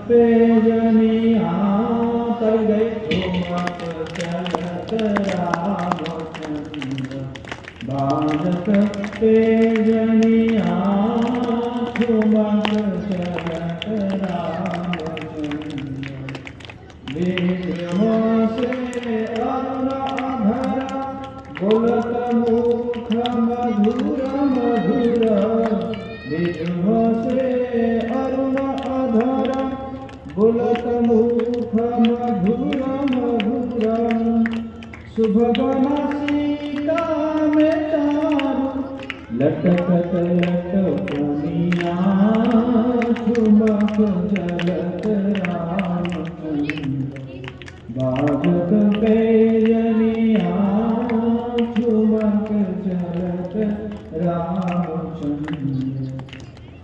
पे जनिया कर गए ठुमक चलत रामचंद्र। बाजत पे जनिया ठुमक चलत रामचंद्र। विद्रोह से अरुण अधरा बोलत मुख मधुर मधुर। विद्रोह से अरुण अधरा बोलत मुख मधुर मधुर। सुभगना सीता में चारु लटकत लटकनिया ठुमक चलत रामचंद्र। बाजत पे जनिया ठुमक चलत रामचंद्र।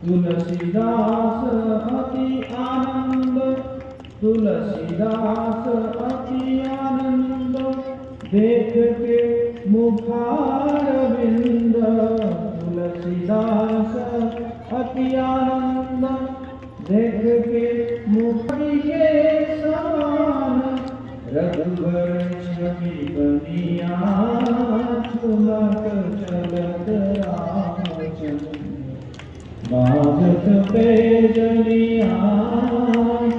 तुलसीदास अति आनंद तुलसीदास अति आनंद देख के मुखारविंद। तुलसीदास अति आनंद देख के मुखी के समान। रघुवर छवि बनिया ठुमक चलत रामचंद्र। बाजत पे जनिया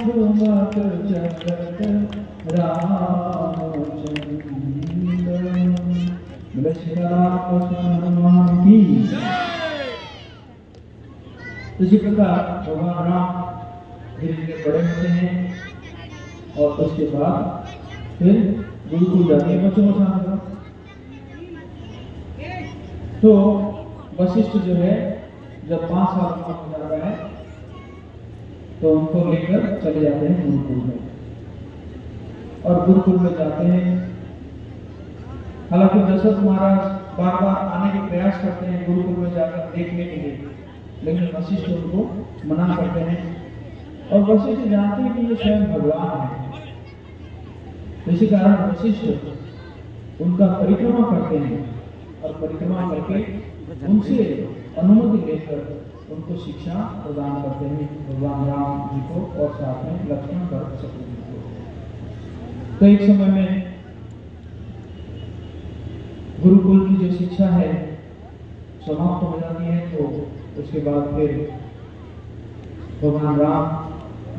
ठुमक चलत रामचंद्र। बोले श्री रामकृष्ण हनुमान की। इसी प्रकार भगवान राम धीरे धीरे बड़े होते हैं और उसके बाद फिर गुरुकुल जाते हैं बच्चों को साथ। तो वशिष्ठ जो है जब 5 साल का हो जाता है तो उनको लेकर चले जाते हैं गुरुकुल में। और गुरुकुल में जाते हैं। हालांकि दशरथ महाराज बार बार आने के प्रयास करते हैं गुरुकुल में जाकर देखने के लिए, लेकिन वशिष्ठ उनको मना करते हैं। और वशिष्ठ जानते हैं कि ये स्वयं भगवान है। इसी कारण वशिष्ठ उनका परिक्रमा करते हैं और परिक्रमा करके उनसे अनुमति लेकर उनको शिक्षा प्रदान करते हैं भगवान राम जी को और साथ में लक्ष्मण भरत शत्रुघ्न को। तो एक समय में गुरुकुल की जो शिक्षा है समाप्त हो जाती है। तो उसके बाद फिर भगवान राम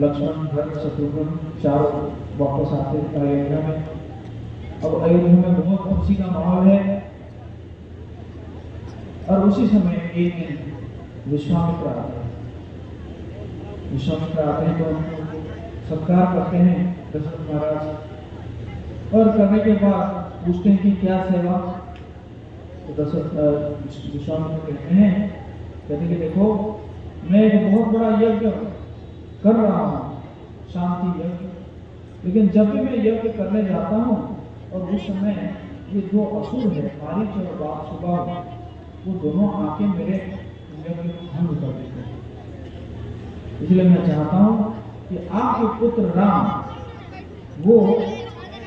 लक्ष्मण भरत शत्रुघ्न चारों वापस आते अयोध्या में। अब अयोध्या में बहुत खुशी का माहौल है। और उसी समय एक दिन विश्वामित्र आते हैं। विश्वामित्र आते हैं तो उनको सत्कार करते हैं दशरथ महाराज। और करने के बाद पूछते हैं कि क्या सेवा। तो दशरथ विश्वामित्र कहते हैं कि देखो मैं एक बहुत बड़ा यज्ञ कर रहा हूँ, शांति यज्ञ। लेकिन जब भी मैं यज्ञ करने जाता हूँ और उस समय ये 2 असुर है मारीच और बासुबा, वो दोनों आके मेरे यज्ञ को भंग कर देते हैं। इसलिए मैं चाहता हूँ कि आपके पुत्र राम वो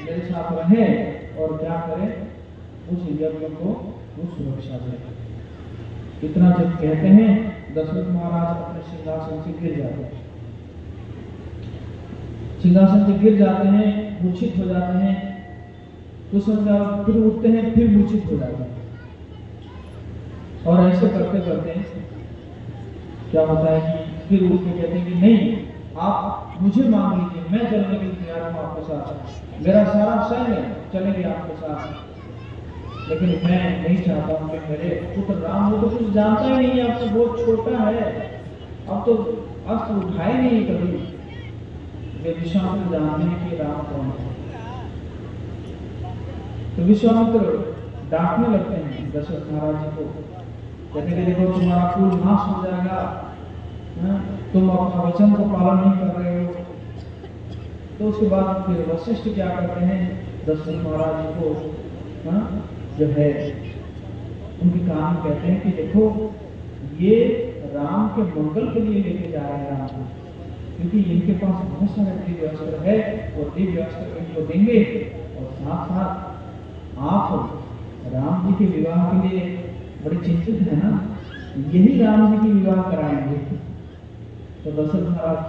मेरे साथ रहे और क्या करे, उस यज्ञ को वो सुरक्षा दे। इतना जब कहते हैं दशरथ महाराज अपने सिंहासन से गिर जाते हैं। सिंहासन से गिर जाते हैं, मूर्छित हो जाते हैं। तो फिर उठते हैं, फिर मूर्छित हो जाते हैं। और ऐसे करते करते क्या होता है कि फिर उठ के कहते हैं कि नहीं, आप मुझे मांग लीजिए, मैं चलने के लिए तैयार हूँ आपके साथ। मेरा सारा सैन्य चलेंगे आपके साथ। लेकिन मैं नहीं चाहता हूँ कि मेरे पुत्र राम वो तो कुछ जानता ही नहीं है, अब तो बहुत छोटा है, अब तो अस्त्र उठाए नहीं कभी। वे विश्वामित्र जानते हैं कि राम कौन है। तो विश्वामित्र डांटने लगते हैं दशरथ महाराज जी को। कहते हैं देखो तुम्हारा कुल नाश हो जाएगा, तुम अपना वचन को पालन नहीं कर रहे हो। तो उसके बाद फिर वशिष्ठ क्या करते हैं दशरथ महाराज जी को जो है उनके कान कहते हैं कि देखो ये राम के मंगल के लिए लेके जा रहे हैं राम को, क्योंकि इनके पास बहुत सारे दिव्य अस्त्र है और दिव्य अस्त्र इनको देंगे। और साथ साथ आप राम जी के विवाह के लिए बड़े चिंतित है ना, यही राम जी की विवाह कराएंगे। तो दशरथ महाराज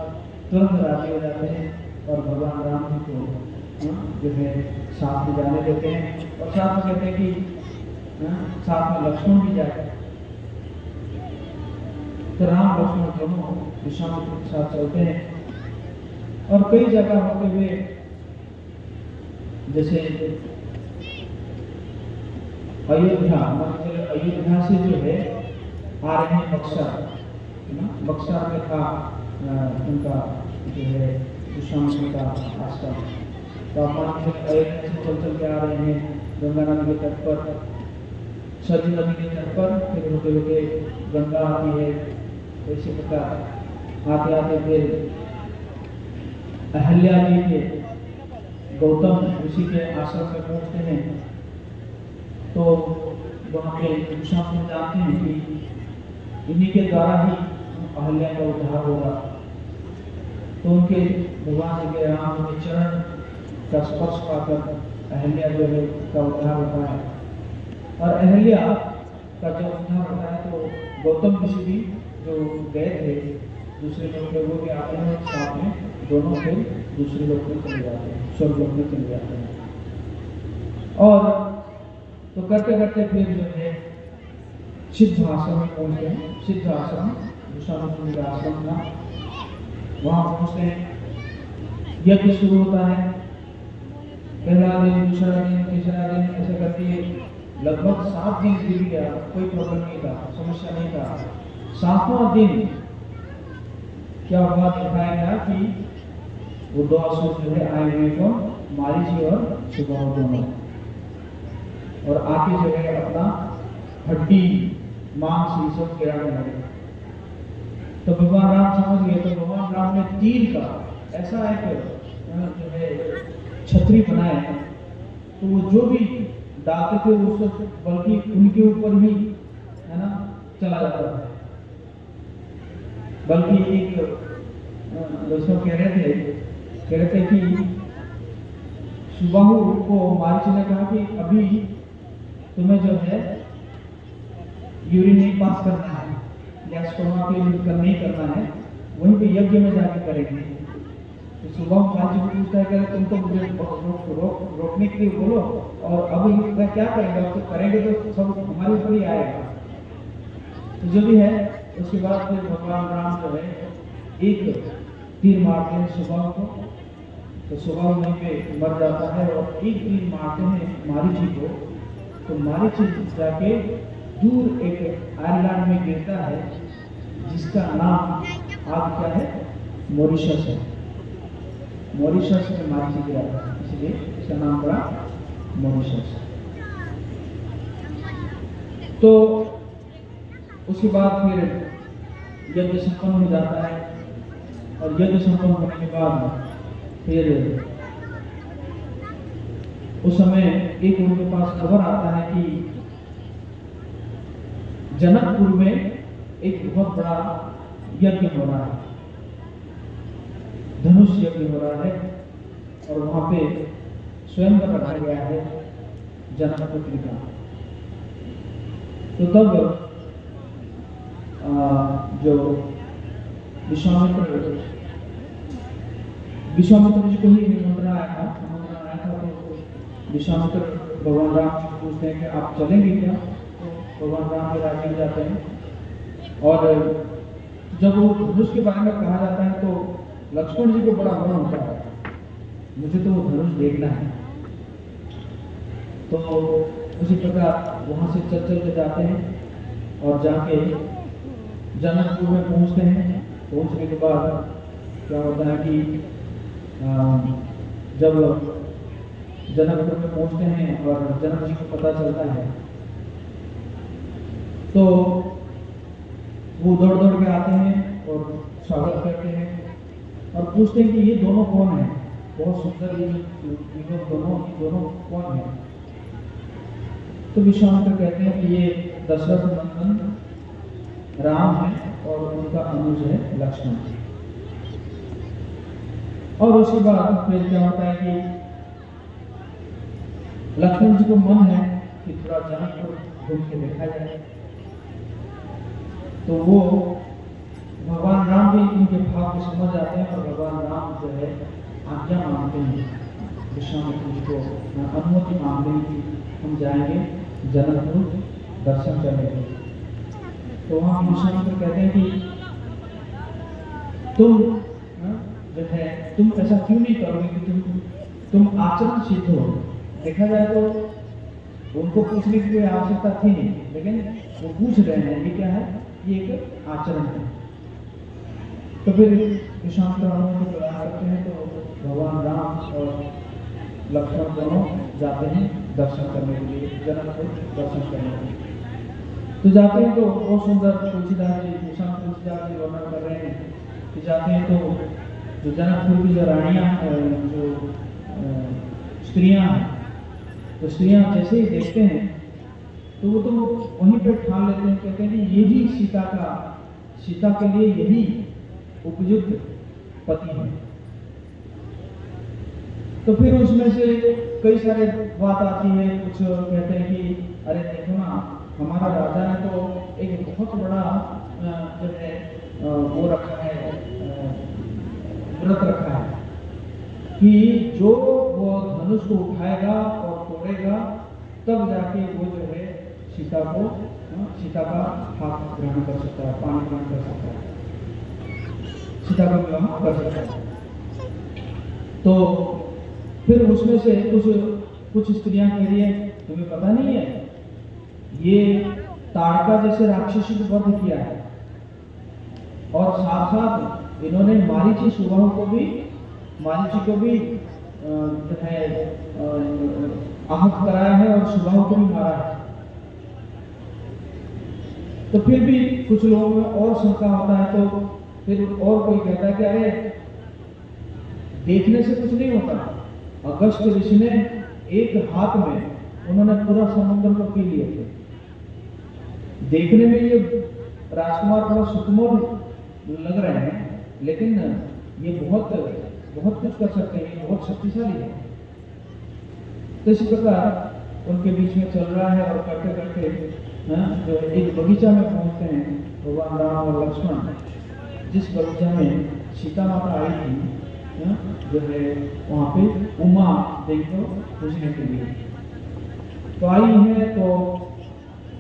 तुरंत राजी हो जाते हैं और भगवान राम जी को जो है साथ में जाने देते हैं और साथ में कहते हैं कि साथ में लक्ष्मण भी जाए। तो राम लक्ष्मण दोनों विश्वामित्र के साथ चलते हैं और कई जगह होते हुए, जैसे अयोध्या, मतलब अयोध्या से जो है आ रहे हैं बक्सर, बक्सर में था उनका जो है विश्वामित्र का आश्रम। तो आप अयोध्या से चल के आ रहे हैं गंगा नदी के तट पर, सरयू नदी के तट पर, फिर होते होते गंगा आती है। इसी प्रकार आते आते फिर अहल्या जी के गौतम ऋषि के आश्रम में पहुंचते हैं। तो वहाँ पे विश्वामित्र जानते हैं कि इन्हीं के द्वारा ही अहल्या का उद्धार होगा। तो उनके भगवान जी के राम के चरण का स्पर्श पाकर अहल्या जो है का उद्धार होता है। और अहल्या का जब उद्धार होता है तो गौतम ऋषि भी जो गए थे दूसरे लोगों के आते हैं, साथ में दोनों फिर दूसरे लोग में चले जाते हैं, स्वर्ग लोग में चले जाते हैं। और तो करते करते फिर जो है सिद्ध आश्रम में पहुंचते हैं। सिद्ध आश्रम विश्वामित्र का आश्रम था, वहां पहुंचते हैं। यज्ञ शुरू होता है, पहला दिन, दूसरा दिन, तीसरा दिन, ऐसे करके लगभग 7 दिन बीत गया। कोई प्रॉब्लम नहीं था, समस्या नहीं था। 7वां दिन क्या हुआ, दिखाया गया कि वो 2 असुर जो है आए हुए को मारीची और सुबाहु दोनों, और आके जो है अपना हड्डी मांस ये सब गिराने लगे। तो भगवान राम समझ गए। तो भगवान राम ने तीर का ऐसा एक जो है छतरी बनाया, तो वो जो भी डालते थे उस बल्कि उनके ऊपर ही है ना चला जाता था। बल्कि एक दोस्तों कह रहे थे कि सुबाहु को मारीच ने कहा कि अभी तुम्हें जो है यूरिन नहीं पास करना है या स्टोमा के नहीं करना है, वहीं पे यज्ञ में जाके करेंगे। तो सुबाहु मारीच को पूछता है कि तुम तो मुझे रोकने के लिए बोलो, और अब मैं क्या करेंगे, तो करेंगे तो सब हमारे ऊपर ही आएगा। तो जो भी है, उसके बाद फिर भगवान राम जो है एक तीर मारते हैं सुबाहु को, तो सुबाहु वहीं पे मर जाता है। और एक तीर मारते हैं मारीची को, तो मारीची जाके दूर एक आयरलैंड में गिरता है, जिसका नाम आज क्या है, मॉरिशस है। मॉरिशस में मारीची गिरा था, इसलिए इसका नाम पड़ा मॉरिशस। तो उसके बाद फिर यज्ञ संपन्न हो जाता है, और यज्ञ संपन्न होने के बाद फिर उस समय एक उनके पास खबर आता है कि जनकपुर में एक बहुत बड़ा यज्ञ हो रहा है, धनुष यज्ञ हो रहा है, और वहां पे स्वयं रखा गया है जनकपुत्री का। तो तब जो विश्वामित्र जी को ही निमंत्रण आया था, तो विश्वामित्र भगवान राम जी को पूछते हैं कि आप चलेंगे क्या। तो भगवान राम भी राजी हो जाते हैं। और जब वो धनुष के बारे में कहा जाता है तो लक्ष्मण जी को बड़ा मन होता है, मुझे तो वो धनुष देखना है। तो उसी प्रकार वहां से चल के जाते हैं और जाके जनकपुर में पहुंचते हैं। पहुंचने के बाद क्या होता है कि जब जनकपुर में पहुंचते हैं और जनक जी को पता चलता है, तो वो दौड़ के आते हैं और स्वागत करते हैं और पूछते हैं कि ये दोनों कौन हैं, बहुत सुंदर ये दोनों कौन हैं। तो विश्वामित्र कहते हैं कि ये दशरथ नंदन राम है और उनका अनुज है लक्ष्मण। और उसके बाद फिर क्या होता है कि लक्ष्मण जी को मन है कि थोड़ा जनकपुर घूम के देखा जाए। तो वो भगवान राम भी उनके भाव को समझ जाते हैं और भगवान जो है आज्ञा मांगते हैं विश्वामित्र जी को, अनुमति मांगते हैं कि हम जाएंगे जनकपुर दर्शन करने के लिए। तो वहाँ विश्वामित्र कहते हैं कि तुम जो है तुम ऐसा क्यों नहीं करोगे कि तुम आचरण सिद्ध हो। देखा जाए तो उनको पूछने की कोई आवश्यकता थी नहीं, लेकिन वो पूछ रहे हैं ये क्या है, ये एक आचरण है। तो फिर विश्वामित्र अनुमति प्रदान करते हैं, तो भगवान राम और लक्ष्मण दोनों जाते हैं दर्शन करने के लिए, जनकपुर दर्शन करने के लिए। तो जाते हैं तो बहुत सुंदर तुलसीदास जी वर्णन कर रहे हैं कि जाते हैं तो जो जनकपुर की जो रानियां जो स्त्रियां हैं, तो स्त्रियां जैसे ही देखते हैं तो वो तो वहीं पे ठान लेते हैं, कहते हैं कि यही सीता के लिए यही उपयुक्त पति है। तो फिर उसमें से कई सारे बात आती है, कुछ कहते हैं कि अरे देखो ना, हमारा राजा ने तो एक बहुत बड़ा जो है वो रखा है, व्रत रखा है कि जो वो धनुष को उठाएगा और तोड़ेगा तब जाके वो जो है सीता का हाथ ग्रहण कर सकता है, पानी ग्रहण कर सकता है, सीता का विवाह कर सकता है। तो फिर उसमें से कुछ स्त्रियां कह रही है तुम्हें पता नहीं है, ये ताड़का जैसे राक्षसी को वध किया है और साथ साथ इन्होंने मारीची सुबाहु को भी आहत कराया है और सुबाहु को भी मारा है। तो फिर भी कुछ लोगों में और शंका होता है, तो फिर और कोई कहता है कि अरे देखने से कुछ नहीं होता। अगस्त ऋषि ने एक हाथ में उन्होंने पूरा समुद्र को पी लिए थे। देखने में ये राजकुमार थोड़ा सुकुमार लग रहे हैं, लेकिन ये बहुत कुछ कर सकते हैं, ये बहुत शक्तिशाली है। तो इसी प्रकार उनके बीच में चल रहा है और करते करते जो एक बगीचा में पहुंचते हैं भगवान राम और लक्ष्मण, जिस बगीचा में सीता माता आई थी, जो है वहाँ पे उमा देवी को पूजने के लिए तो आई है। तो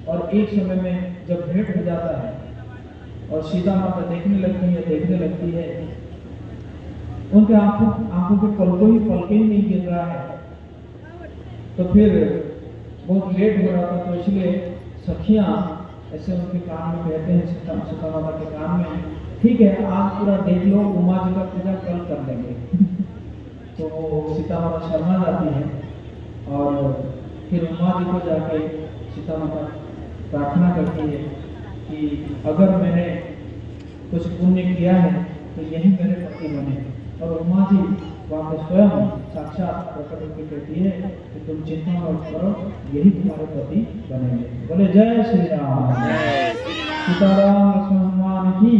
और एक समय में जब भेंट हो जाता है और सीता माता देखने लगती है, उनके आंखों के पलके ही नहीं गिर रहा है। तो फिर बहुत लेट हो रहा था, तो इसलिए सखियां ऐसे उनके कान में कहते हैं, सीता माता के कान में, ठीक है आज पूरा देख लो, उमा जी का पूजा कल कर देंगे। तो सीता माता शर्मा जाती है और फिर उमा जी को जाके सीता माता प्रार्थना करती है कि अगर मैंने कुछ पुण्य किया है तो यही मेरे पति बने। और उमा जी वहाँ पे स्वयं साक्षात प्रकट होकर कहती है कि तुम चिंता मत करो, यही तुम्हारे पति बनेंगे। बोले जय श्री राम, सीताराम लक्ष्मण हनुमान की।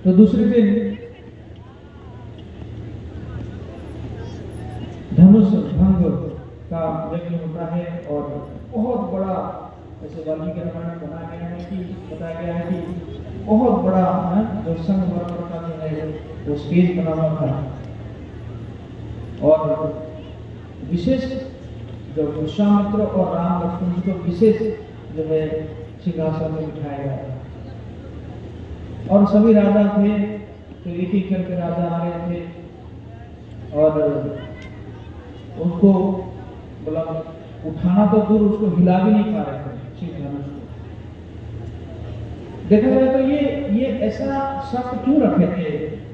तो दूसरे दिन धनुष भंग का यज्ञ होता है और बहुत बड़ा, ऐसे वाल्मीकि रामायण में बताया गया है कि बहुत बड़ा जो संगमरमर का जो है वो स्टेज बना हुआ था और विशेष जो विश्वामित्र और राम लक्ष्मण जी को विशेष जो है सिंहासन में बिठाया गया था। और सभी राजा थे, तो एक एक करके राजा आ रहे थे और उनको मतलब उठाना तो दूर, उसको हिला भी नहीं पा रहे थे सिंहासन को। देखा जाए तो ये ऐसा शब्द क्यों रखे थे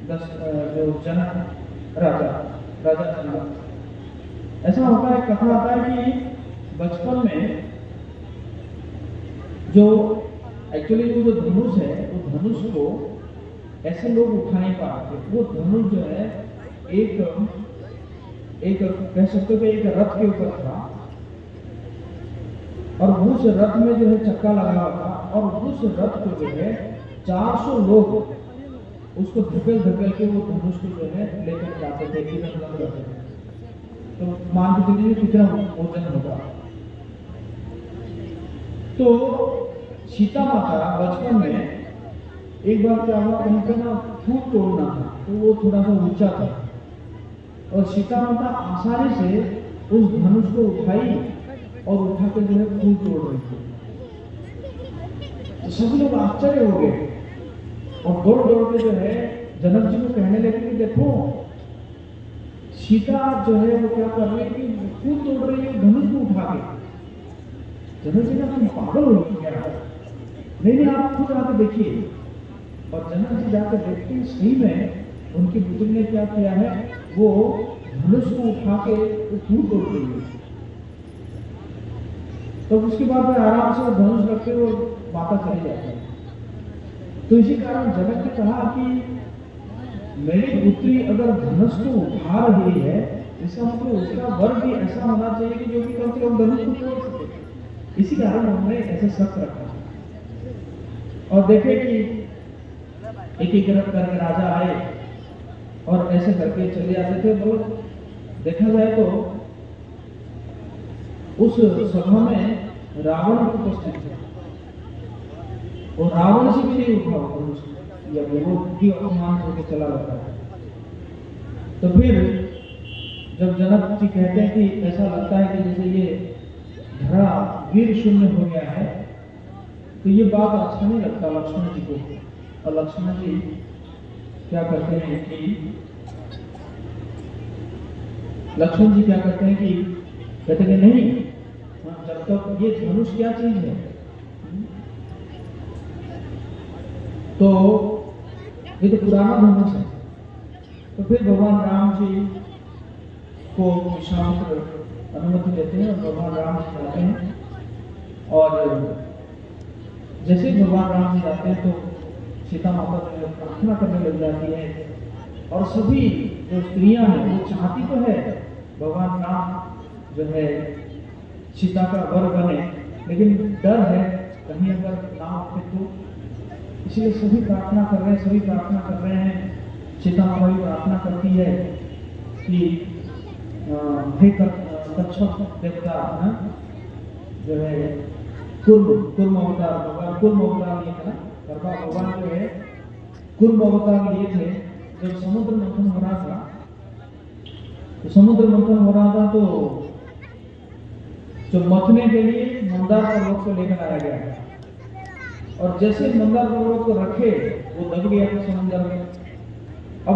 जो जनक राजा जनक। ऐसा होता है, कथा आता है कि बचपन में जो एक्चुअली वो जो धनुष है, वो धनुष को ऐसे लोग उठा नहीं पा रहे थे। वो धनुष जो है एक कह सकते हो कि एक रथ के ऊपर था और उस रथ में जो है चक्का लगा हुआ था और उस रथ को जो है 400 लोग उसको धकेल के वो धनुष को जो है लेकर जाते थे, करते थे। तो मान के चलिए कितना वजन होगा। तो सीता माता बचपन में एक बार क्या हुआ, उनका ना फूल तोड़ना था, तो वो थोड़ा सा ऊंचा था और सीता माता आसानी से उस धनुष को उठाई और उठा के जो है फूल तोड़ रही थी। तो सभी लोग आश्चर्य हो गए और दौड़ दौड़ के जो है जनक जी को कहने लगे कि देखो सीता जो है वो क्या कर रही है, फूल तोड़ रही है धनुष को उठा के। जनक जी का पागल हो गया, नहीं आप खुद आके देखिए। और जनक जी जाकर देखते सही में उनके बुजुर्ग ने क्या किया है, वो धनुष को उठा के फूल तोड़ रही है। तो उसके बाद में आराम से वो धनुष रख के वो माता चली जाती है। तो इसी कारण जनक ने कहा कि मेरी पुत्री अगर धनुष को उठा रही है, इसका मतलब उसका वर भी ऐसा होना चाहिए कि जो भी कम से कम धनुष को तोड़ सके। इसी कारण हमने ऐसे शर्त रखा। और देखे कि एक एक करके राजा आए और ऐसे करके चले जाते थे। मतलब देखा जाए तो उस सभा में रावण उपस्थित थे और रावण से भी नहीं उठा या वो भी अपमान होकर चला जाता है। तो फिर जब जनक जी कहते हैं कि ऐसा लगता है कि जैसे ये धरा वीर शून्य हो गया है, तो ये बात अच्छा नहीं लगता लक्ष्मण जी को। और लक्ष्मण जी क्या करते हैं कि कहते हैं नहीं, जब तक ये धनुष क्या चीज है, तो ये तो पुराना धनुष है। तो फिर भगवान राम जी को विश्वामित्र अनुमति देते हैं और भगवान राम जी जाते हैं। और जैसे भगवान राम जी जाते हैं तो सीता माता जो प्रार्थना करने लग जाती है। और सभी जो स्त्रियां हैं वो चाहती तो है भगवान राम जो है सीता का वर बने, लेकिन डर है कहीं अगर ना हो तो, इसलिए सभी प्रार्थना कर रहे हैं। सीता माता भी प्रार्थना करती है कि हे कच्छप देवता जो है कुर्म अवतार, भगवान कुर्म अवतार लिए थे ना, भगवान जो है कुर्म अवतार लिए थे। जब समुद्र मंथन हो रहा था तो जो मथने के लिए मंदार पर्वत को लेकर आया गया और जैसे मंदार पर्वत को रखे वो दब गया था समुद्र में। अब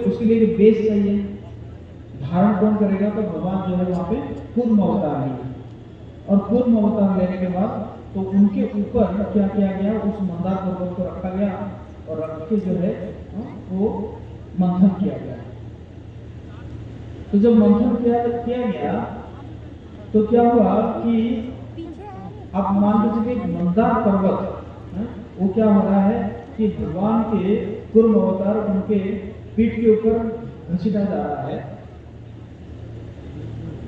उसके लिए बेस चाहिए, धारण कौन करेगा, तो भगवान जो है वहां पे कुर्म अवतार लिए। और कुर्म अवतार लेने के बाद तो उनके ऊपर क्या किया गया, उस मंदार पर्वत को रखा गया और रख के जो है वो मंथन किया गया। तो जब मंथन किया गया तो क्या हुआ कि अब मान लीजिए मंदार पर्वत वो क्या हो रहा है कि भगवान के कुर्म अवतार उनके पीठ के ऊपर घसीटा जा रहा है।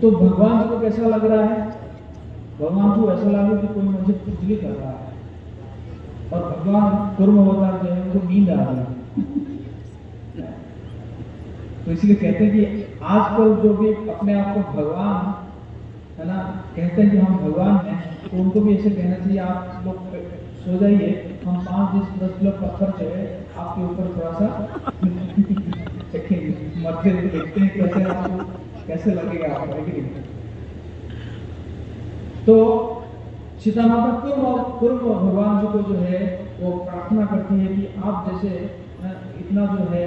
तो भगवान जी को कैसा लग रहा है, भगवान को ऐसा लगा कि कोई मुझे खुजली कर रहा है। और भगवान कुर्म अवतार जो है उनको नींद आ रही है। तो इसलिए कहते हैं कि आजकल जो भी अपने आप को भगवान है ना कहते हैं कि हम भगवान हैं, तो उनको भी ऐसे कहना चाहिए आप लोग सो जाइए, हम 5-10 किलो पत्थर जो है आपके ऊपर थोड़ा सा मत्थे देखते हैं कैसे आपको कैसे लगेगा आपको। तो सीता माता कुर्म भगवान जी को जो है वो प्रार्थना करती है कि आप जैसे इतना जो है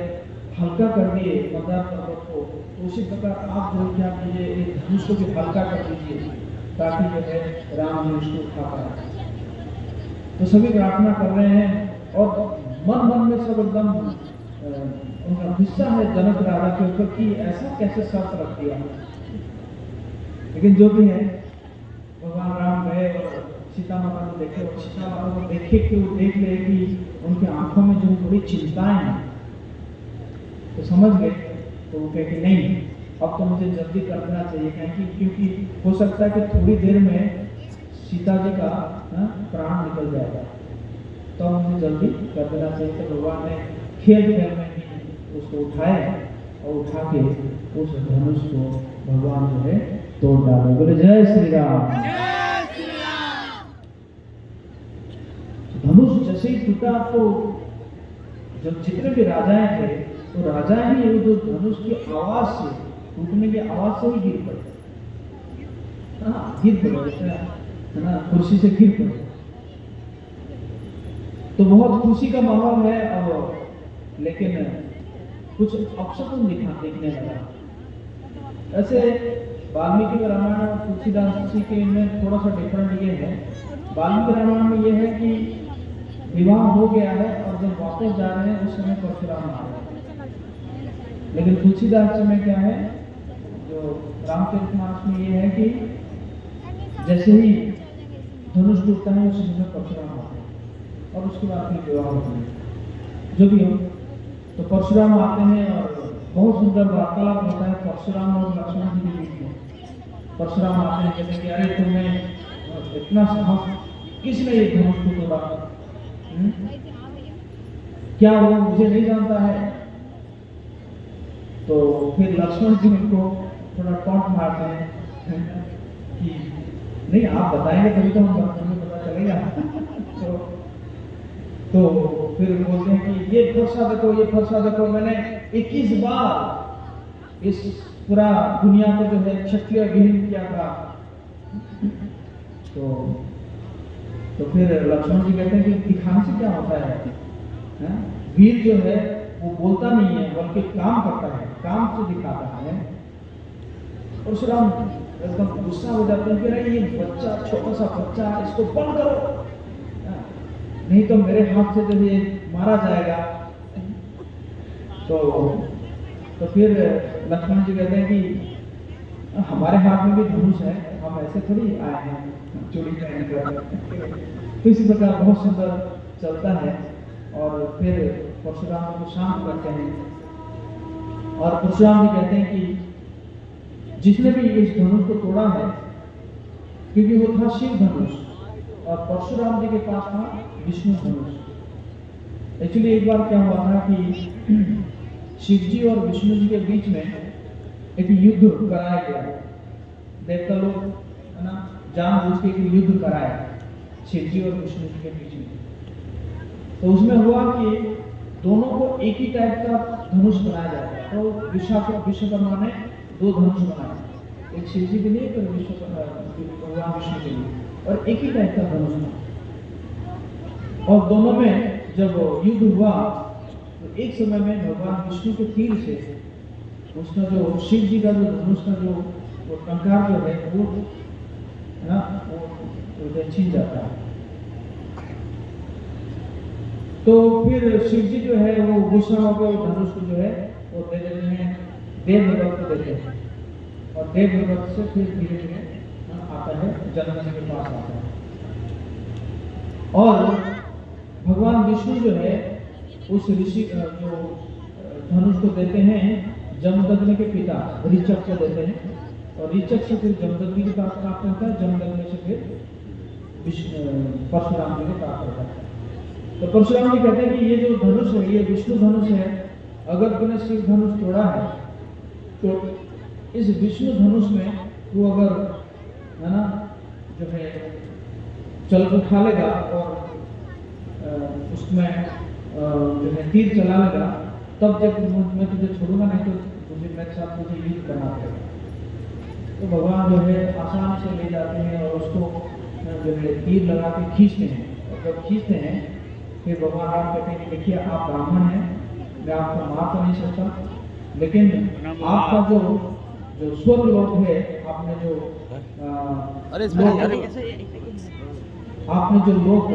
हल्का कर दिए मंदार पर्वत को, उसी प्रकार आप जो क्या कीजिए एक धनुष को भी हल्का कर दीजिए ताकि जो है राम जी उसको उठा पाए। तो सभी प्रार्थना कर रहे हैं और मन में सब एकदम उनका गुस्सा है जनक राजा के ऊपर कि ऐसा कैसे शर्त रख दिया। लेकिन जो भी है भगवान राम गए और सीता माता को देखे और सीता माता को देखे कि वो देख ले कि उनकी आंखों में जो थोड़ी चिंताएं हैं, तो समझ गए। तो वो कहे कि नहीं अब तो मुझे जल्दी कर देना चाहिए, क्योंकि हो सकता है कि थोड़ी देर में सीता जी का प्राण निकल जाएगा, तो मुझे जल्दी कर देना चाहिए। तो भगवान ने खेल में ही उसको उठाए और उठा के उस धनुष को भगवान जो है तोड़ डाले। बोले जय श्री राम। धनुष जैसे ही टूटा तो जब जितने भी राजाएं थे तो राजाएं ही वो जो धनुष की आवाज से, टूटने की आवाज से ही गिर पड़े, हाँ गिर पड़े, है ना, कुर्सी से गिर पड़े। तो बहुत खुशी का माहौल है। और लेकिन कुछ अपशकुन दिखने लगा। ऐसे वाल्मीकि रामायण और तुलसीदास जी के में थोड़ा सा डिफरेंट ये है, वाल्मीकि रामायण में ये है कि विवाह हो गया है और जब वापस जा रहे हैं उस समय परशुराम आ रहे हैं। लेकिन तुलसीदास जी में क्या है, जो रामचरितमानस में ये है कि जैसे ही धनुष टूटता है उस समय परशुराम आते हैं और उसके बाद फिर विवाह होता है। जो भी हो, तो परशुराम आते हैं और बहुत सुंदर वार्तालाप होता है परशुराम और लक्ष्मण जी के बीच में। परशुराम आते हैं, कहते हैं कि अरे तुम्हें इतना साहस, किसने ये धनुष को तोड़ा, क्या वो मुझे नहीं जानता है। तो फिर लक्ष्मण जी उनको थोड़ा टॉन्ट मारते हैं कि नहीं आप बताएंगे तभी तो हमें पता चलेगा। तो फिर बोलते हैं कि ये फरसा देखो, ये फरसा देखो, मैंने 21 बार इस पूरा दुनिया को जो है क्षत्रिय विहीन किया था। तो फिर लक्ष्मण जी कहते हैं कि दिखाने से क्या होता है? वीर जो है वो बोलता नहीं है बल्कि काम करता है, काम से दिखाता है। परशुराम एकदम गुस्सा हो जाते हैं कि अरे ये बच्चा, छोटा सा बच्चा, इसको बंद करो, नहीं तो मेरे हाथ से जो ये मारा जाएगा। तो फिर लक्ष्मण जी कहते हैं कि हमारे हाथ में भी धनुष है, हम ऐसे थोड़ी आए हैं चोरी करने कर। तो इसी प्रकार बहुत सुंदर चलता है और फिर परशुराम को शांत करते हैं। और परशुराम जी कहते हैं कि जिसने भी इस धनुष को तोड़ा है, क्योंकि वो था शिव धनुष और परशुराम जी के पास था विष्णु धनुष। एक्चुअली एक बार क्या हुआ था कि शिव जी और विष्णु जी के बीच में एक युद्ध कराया गया। देवता लोग, है ना, जानबूझ के एक युद्ध कराया शिव जी और विष्णु जी के बीच में। तो उसमें हुआ कि दोनों को एक ही टाइप का धनुष बनाया जाता है। तो विश्वकर्मा ने 2 धनुष बनाए, एक शिव जी के लिए, फिर भगवान विष्णु के लिए, और एक ही टाइप का धनुष बना। और दोनों में जब युद्ध हुआ तो एक समय में भगवान विष्णु के तीर से उसका जो शिव जी का जो धनुष का जो टंकार जो है वो, है ना, वो छीन जाता है। तो फिर शिव जी जो है वो गुस्सा होकर धनुष को जो है वो दे देते हैं, देव भगवत को देते हैं। और देव भगवत से फिर धीरे धीरे आता है, जन्म के पास आता है। और भगवान विष्णु जो है उस ऋषि जो धनुष को देते हैं जमदग्नि के पिता ऋचक को देते हैं, और ऋचक से फिर जमदग्नि के पास प्राप्त होता है, जमदग्नि से फिर परशुराम जी को प्राप्त होता है। तो परशुराम जी कहते हैं कि ये जो धनुष है ये विष्णु धनुष है, अगर तूने शिव धनुष तोड़ा है तो इस विष्णु धनुष में तू अगर, है ना, जो है चल उठा लेगा और उसमें जो है तीर चला लेगा, तब जब मैं तुझे छोड़ूंगा, नहीं तो मुझे मेरे साथ मुझे युद्ध करना पड़ेगा। तो भगवान जो है आसान से ले जाते हैं और उसको जो है तीर लगा के खींचते हैं। और जब खींचते हैं फिर भगवान राम कहते हैं कि देखिए आप ब्राह्मण हैं, मैं आपको मार तो नहीं सकता, लेकिन आपका जो स्वर्ग लोक है, आपने जो लोक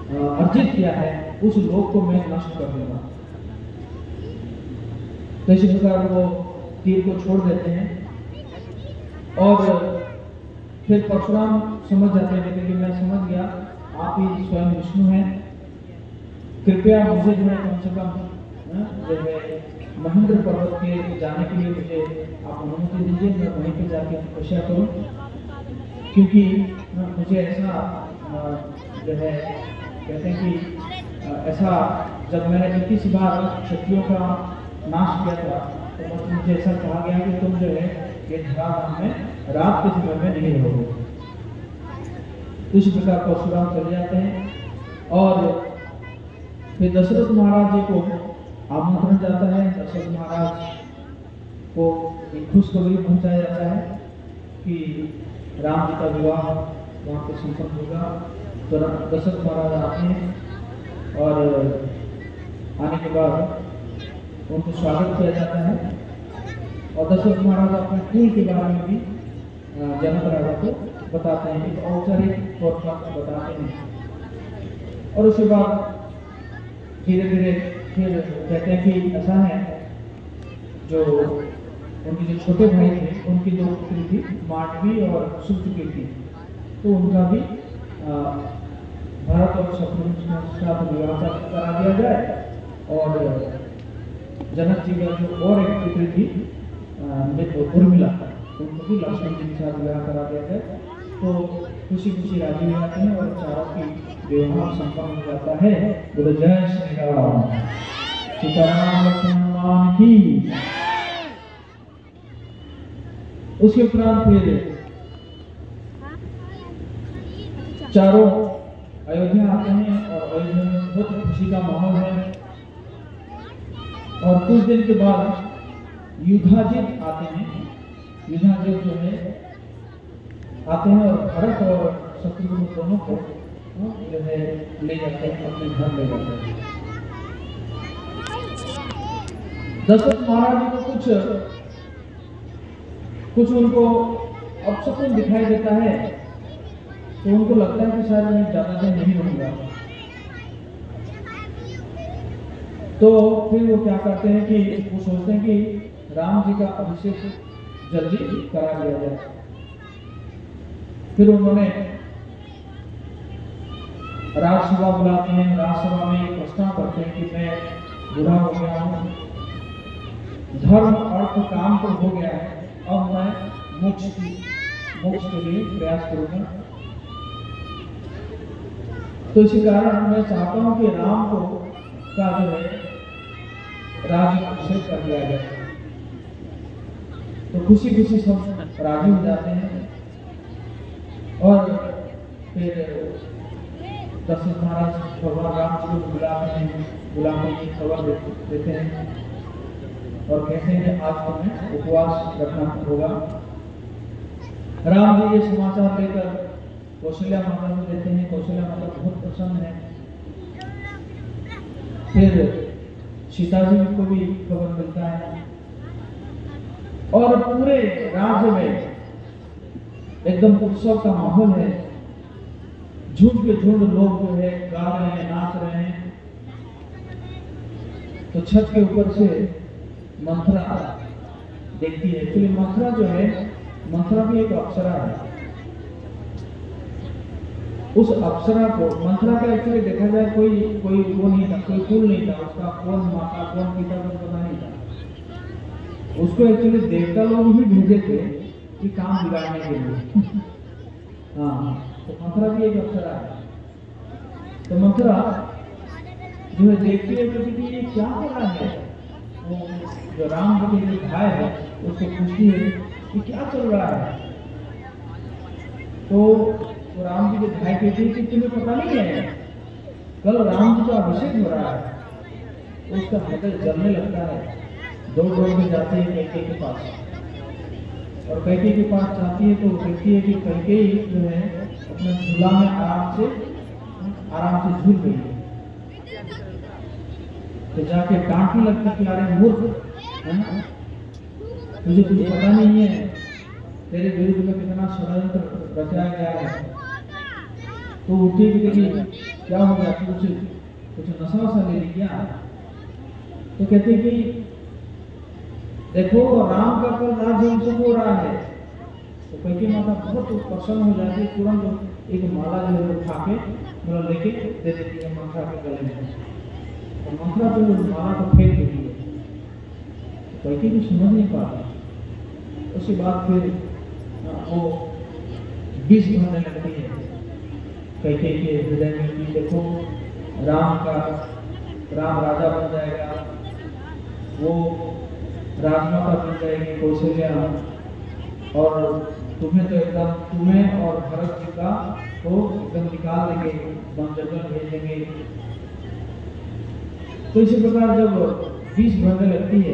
अर्जित किया है उस लोक को मैं नष्ट कर दूंगा। तो इसी प्रकार वो तीर को छोड़ देते हैं और फिर परशुराम समझ जाते हैं कि मैं समझ गया आप ही स्वयं विष्णु हैं, कृपया मुझे जो है कम से कम जो है महेंद्र पर्वत के जाने के लिए मुझे आप अनुमति दीजिए, मैं वहीं पे जाके तपस्या करूं, क्योंकि मुझे ऐसा जो है कहते हैं कि ऐसा जब मैंने 21 बार क्षत्रियों का नाश किया था तो बस मुझे ऐसा कहा गया कि तुम जो है ये धराधाम में रात के समय में नहीं रहोगे। तो इसी प्रकार परशुराम चले जाते हैं और फिर दशरथ महाराज जी को आमंत्रण जाता है। दशरथ महाराज को एक खुशखबरी पहुंचाया जाता है कि राम जी का विवाह वहाँ पे संपन्न होगा। तो दशरथ महाराज आते हैं और आने के बाद उनको स्वागत किया जाता है और दशरथ महाराज अपने कुल के बारे में भी जनक राजा को बताते हैं, एक औपचारिक तौर पर बताते हैं। और उसके बाद धीरे धीरे फिर कहते हैं कि ऐसा है, जो उनके जो छोटे भाई थे उनकी दो पुत्री थी, मांडवी और सुकृति, तो उनका भी भरत और शत्रुघ्न के साथ विवाह करा दिया जाए। और जनक जी का जो और एक पुत्री थी उर्मिला, उनको भी लक्ष्मण जी के साथ विवाह करा दिया जाए। तो खुशी खुशी राजी हो जाते हैं और चारों की विवाह संपन्न हो जाता है। बोलो जय श्री राम, सीताराम लक्ष्मण की। उसके उपरांत फिर चारों अयोध्या आते हैं और अयोध्या में बहुत खुशी का माहौल है। और कुछ दिन के बाद युधाजित आते हैं। युधाजित जो है आते हैं और भरत और शत्रुघ्न दोनों को जो है ले जाते हैं, अपने घर ले जाते हैं। दशरथ महाराज जी को कुछ उनको अपशकुन दिखाई देता है, तो उनको लगता है कि शायद मैं ज्यादा दिन नहीं रहूंगा। तो फिर वो क्या करते हैं कि वो सोचते हैं कि राम जी का अभिषेक जल्दी करा दिया जाए। फिर उन्होंने राजसभा बुलाते हैं। राजसभा में प्रश्न करते हैं कि मैं बुरा हो गया हूँ, धर्म अर्थ काम तो हो गया है, अब मैं मोक्ष के लिए प्रयास करूंगा। तो इसी कारण मैं चाहता हूं कि राम को का जो है राज्याभिषेक कर दिया जाए। तो खुशी खुशी सब राजी हो जाते हैं। और फिर दशरथ महाराज भगवान राम जी को बुलाते की खबर देते हैं और कहते हैं कि आज तुम्हें उपवास रखना होगा। राम जी ये समाचार लेकर कौशल्या माता को देते हैं। कौशल्या माता बहुत प्रसन्न है। फिर सीता जी को भी खबर मिलता है और पूरे राज्य में एकदम उत्सव का माहौल है। झुंड के झुंड लोग जो है गा रहे हैं, नाच रहे हैं। तो छत के ऊपर से मंथरा देखती है। एक्चुअली मंथरा जो है, मंथरा भी एक अप्सरा है। उस अप्सरा को, मंथरा का एक्चुअली देखा जाए कोई वो नहीं था, कोई कुल नहीं था उसका, कौन माता कौन पिता कुछ पता नहीं था। उसको एक्चुअली देवता लोग ही भेजे थे कि काम बिगाड़ने के लिए। हाँ, तो मंथरा भी एक अप्सरा है। तो मंथरा जो है देखती है कि ये क्या हो रहा है। वो जो राम जी के जो भाई है उसको पूछती है कि क्या चल रहा है। तो राम जी के भाई कहते हैं कि तुम्हें पता नहीं है, कल राम जी का अभिषेक हो रहा है। तो उसका हृदय जलने लगता है। दौड़ के जाते हैं कैकेयी के पास और कैकेयी के पास जाती है तो देखती है कि कैकेयी जो है अपने झूला में आराम से झूल गई है। तो जाके डांटने लगती कि अरे मूर्ख, है ना, तुझे कुछ पता नहीं है, तेरे विरुद्ध में कितना षड्यंत्र रचाया गया है। तो उठी कि देखिए क्या हो गया, कुछ नशा वशा ले लिया। तो कहते कि देखो राम का कल राज्य हो रहा है। तो कैकेयी माता बहुत प्रसन्न हो जाती है। तुरंत एक माला जो है उठा के मतलब लेके दे देती है मंथरा के गले में। और मंथरा तो माला को फेंक देती है। तो कैकेयी भी समझ नहीं पाता। उसके बाद फिर वो विष भरने लगती है कैकेयी के हृदय में कि देखो राम राजा बन जाएगा, वो राजमाता बन जाएगी कौशल्या, और तुम्हें तो एकदम, तुम्हें और भरत जी का तो एकदम निकाल देंगे, वन जंगल भेजेंगे। तो इसी प्रकार जब 20 बढ़ने लगती है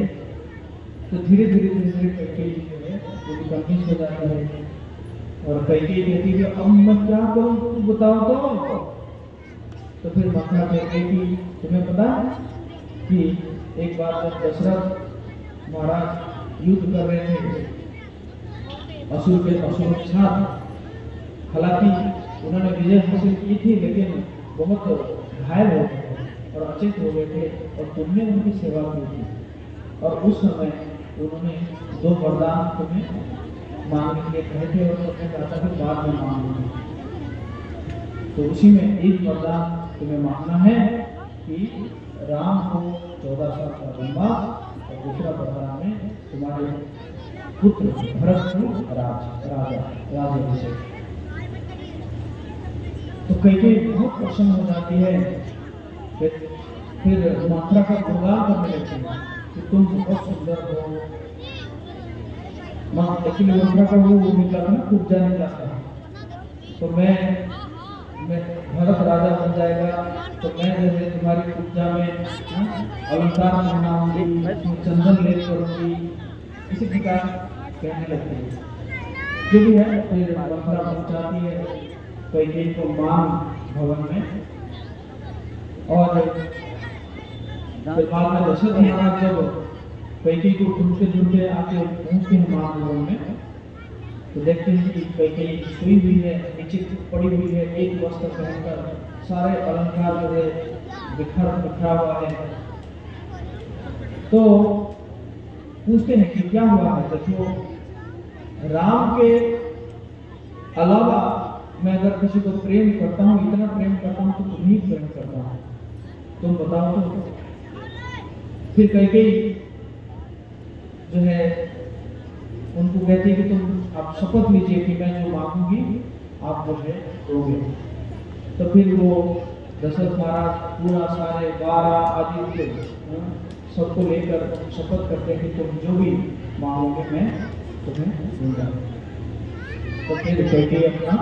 तो धीरे धीरे कैकेयी जो है वो भी कन्विंस हो जाता है और कैकेयी कहती है अब मैं क्या करूं तू बताओ तो फिर मंथरा कहती है कि तुम्हें पता है कि एक बार जब दशरथ महाराज युद्ध कर रहे थे असुर के साथ, हालांकि उन्होंने विजय हासिल की थी लेकिन बहुत घायल हो गए थे और अचेत हो गए थे और तुमने उनकी सेवा की थी और उस समय उन्होंने 2 वरदान तुम्हें मांगने के लिए कहे थे और तुमने कहा था कि बाद में मांगूंगी। तो उसी में एक वरदान तुम्हें मांगना है कि राम को 14 साल का वनवास और दूसरा वरदान में तुम्हारे पुत्र भरत को राज्याभिषेक। तो कैकेयी बहुत प्रसन्न हो जाती है, फिर मंथरा का गुणगान करने लगती है कि तुम बहुत सुंदर हो। एक्चुअली मंथरा का वो निकला था ना, खूब जाने जाता है तो मैं भरत राजा बन जाएगा तो मैं जो है तुम्हारी पूजा में अलंकार बनाऊंगी, चंदन लेप करूंगी, इसी प्रकार कहने लगती है। जो भी है फिर मंथरा पहुंचाती है कैकेयी को मान भवन में और फिर बाद में दशरथ महाराज जब कैकेयी को ढूंढते आके पहुंचते हैं मान भवन में तो देखते हैं कि कैकेयी सोई हुई है, नीचे पड़ी हुई है, एक वस्त्र पहनकर, सारे अलंकार जो है बिखरा हुआ है। तो पूछते हैं कि क्या हुआ है। देखो राम के अलावा मैं अगर किसी को प्रेम करता हूँ, इतना प्रेम करता हूँ तो तुम्हें प्रेम करता हूँ, तुम बताओ। तो फिर कैकेयी जो है उनको कहती है कि तुम आप शपथ लीजिए कि मैं जो मांगूंगी आप मुझे दोगे। तो फिर वो दशरथ महाराज पूरा सारे 12 आदित्य सबको लेकर शपथ करते हैं कि तुम जो भी मांगोगे मैं तुम्हें दूंगा। तो फिर कैकेयी अपना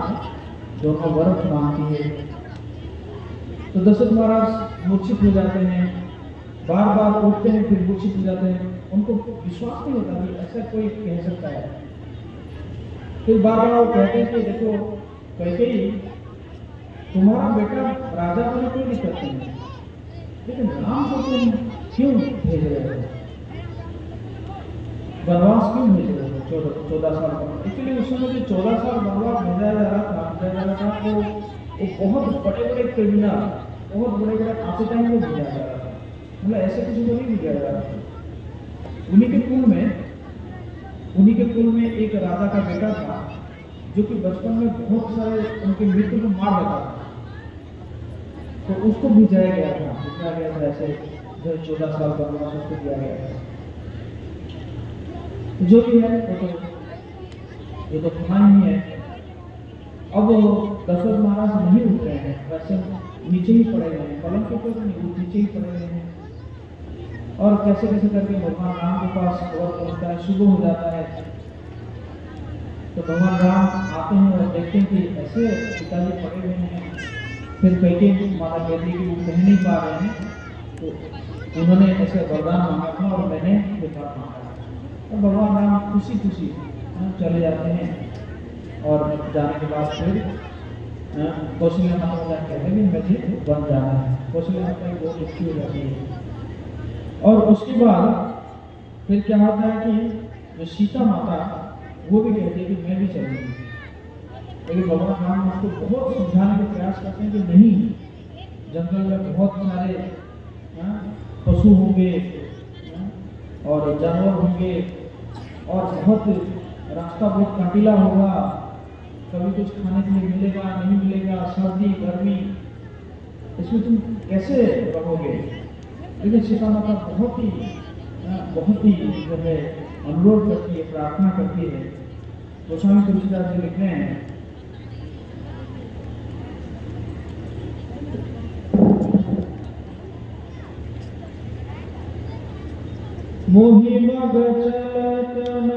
दोनों वर मांगती है तो दशरथ महाराज मूर्छित हो जाते हैं, बार बार उठते हैं फिर मूर्छित हो जाते हैं, उनको विश्वास नहीं होता कि ऐसा कोई कह सकता है। फिर बार बार वो कहते हैं कि देखो कैकेयी तुम्हारा बेटा राजा होने कोई दिक्कत नहीं है, लेकिन राम को तुम क्यों भेज रहे हो, वनवास क्यों भेज रहे हो 14 साल का। एक्चुअली उस समय जो 14 साल वनवास भेजा जा रहा था तो वो बहुत बड़े बड़े क्रिमिनल, बहुत बड़े बड़े आतताई को भेजा जा रहा था, मतलब ऐसे किसी को नहीं भेजा जा रहा था। उन्हीं के कुल में एक राजा का बेटा था जो कि बचपन में बहुत सारे उनके मित्र को मार देता था, तो उसको भिजाया गया था ऐसे जो 14 साल का वनवास उसको दिया गया था। जो भी है ये तो सुना ही है। अब दशरथ महाराज नहीं उठ रहे हैं, वैसे नीचे ही पड़े हुए हैं, पलंग के ऊपर नहीं, नीचे ही पड़े हुए हैं और कैसे कैसे करके भगवान राम के पास खबर पहुंचता है। सुबह हो जाता है तो भगवान राम आते हैं और देखते हैं कि ऐसे पिताजी पड़े हुए हैं। फिर कैकेयी माता कहती कि वो कह नहीं पा रहे हैं तो उन्होंने ऐसे वरदान मांगा था और मैंने बेटा मांगा और भगवान राम खुशी खुशी चले जाते हैं और जाने के बाद फिर कौशल्या माता कहते हैं कि मुझे बन जाना है। कौशल्या माता बहुत दुखी हो जाती है और उसके बाद फिर क्या होता है कि जो सीता माता वो भी कहती है कि मैं भी चलूंगी, लेकिन भगवान राम उसको बहुत समझाने का प्रयास करते हैं कि नहीं, जंगल में बहुत सारे पशु होंगे और जानवर होंगे और बहुत रास्ता बहुत काटिला होगा, कभी कुछ खाने के लिए मिलेगा नहीं मिलेगा, सर्दी गर्मी, इसमें तुम कैसे रहोगे। लेकिन सीता माता बहुत ही जो है अनुरोध करती है, प्रार्थना करती है। गोस्वामी तुलसीदास जी लिख रहे हैं मोहि मग चलत न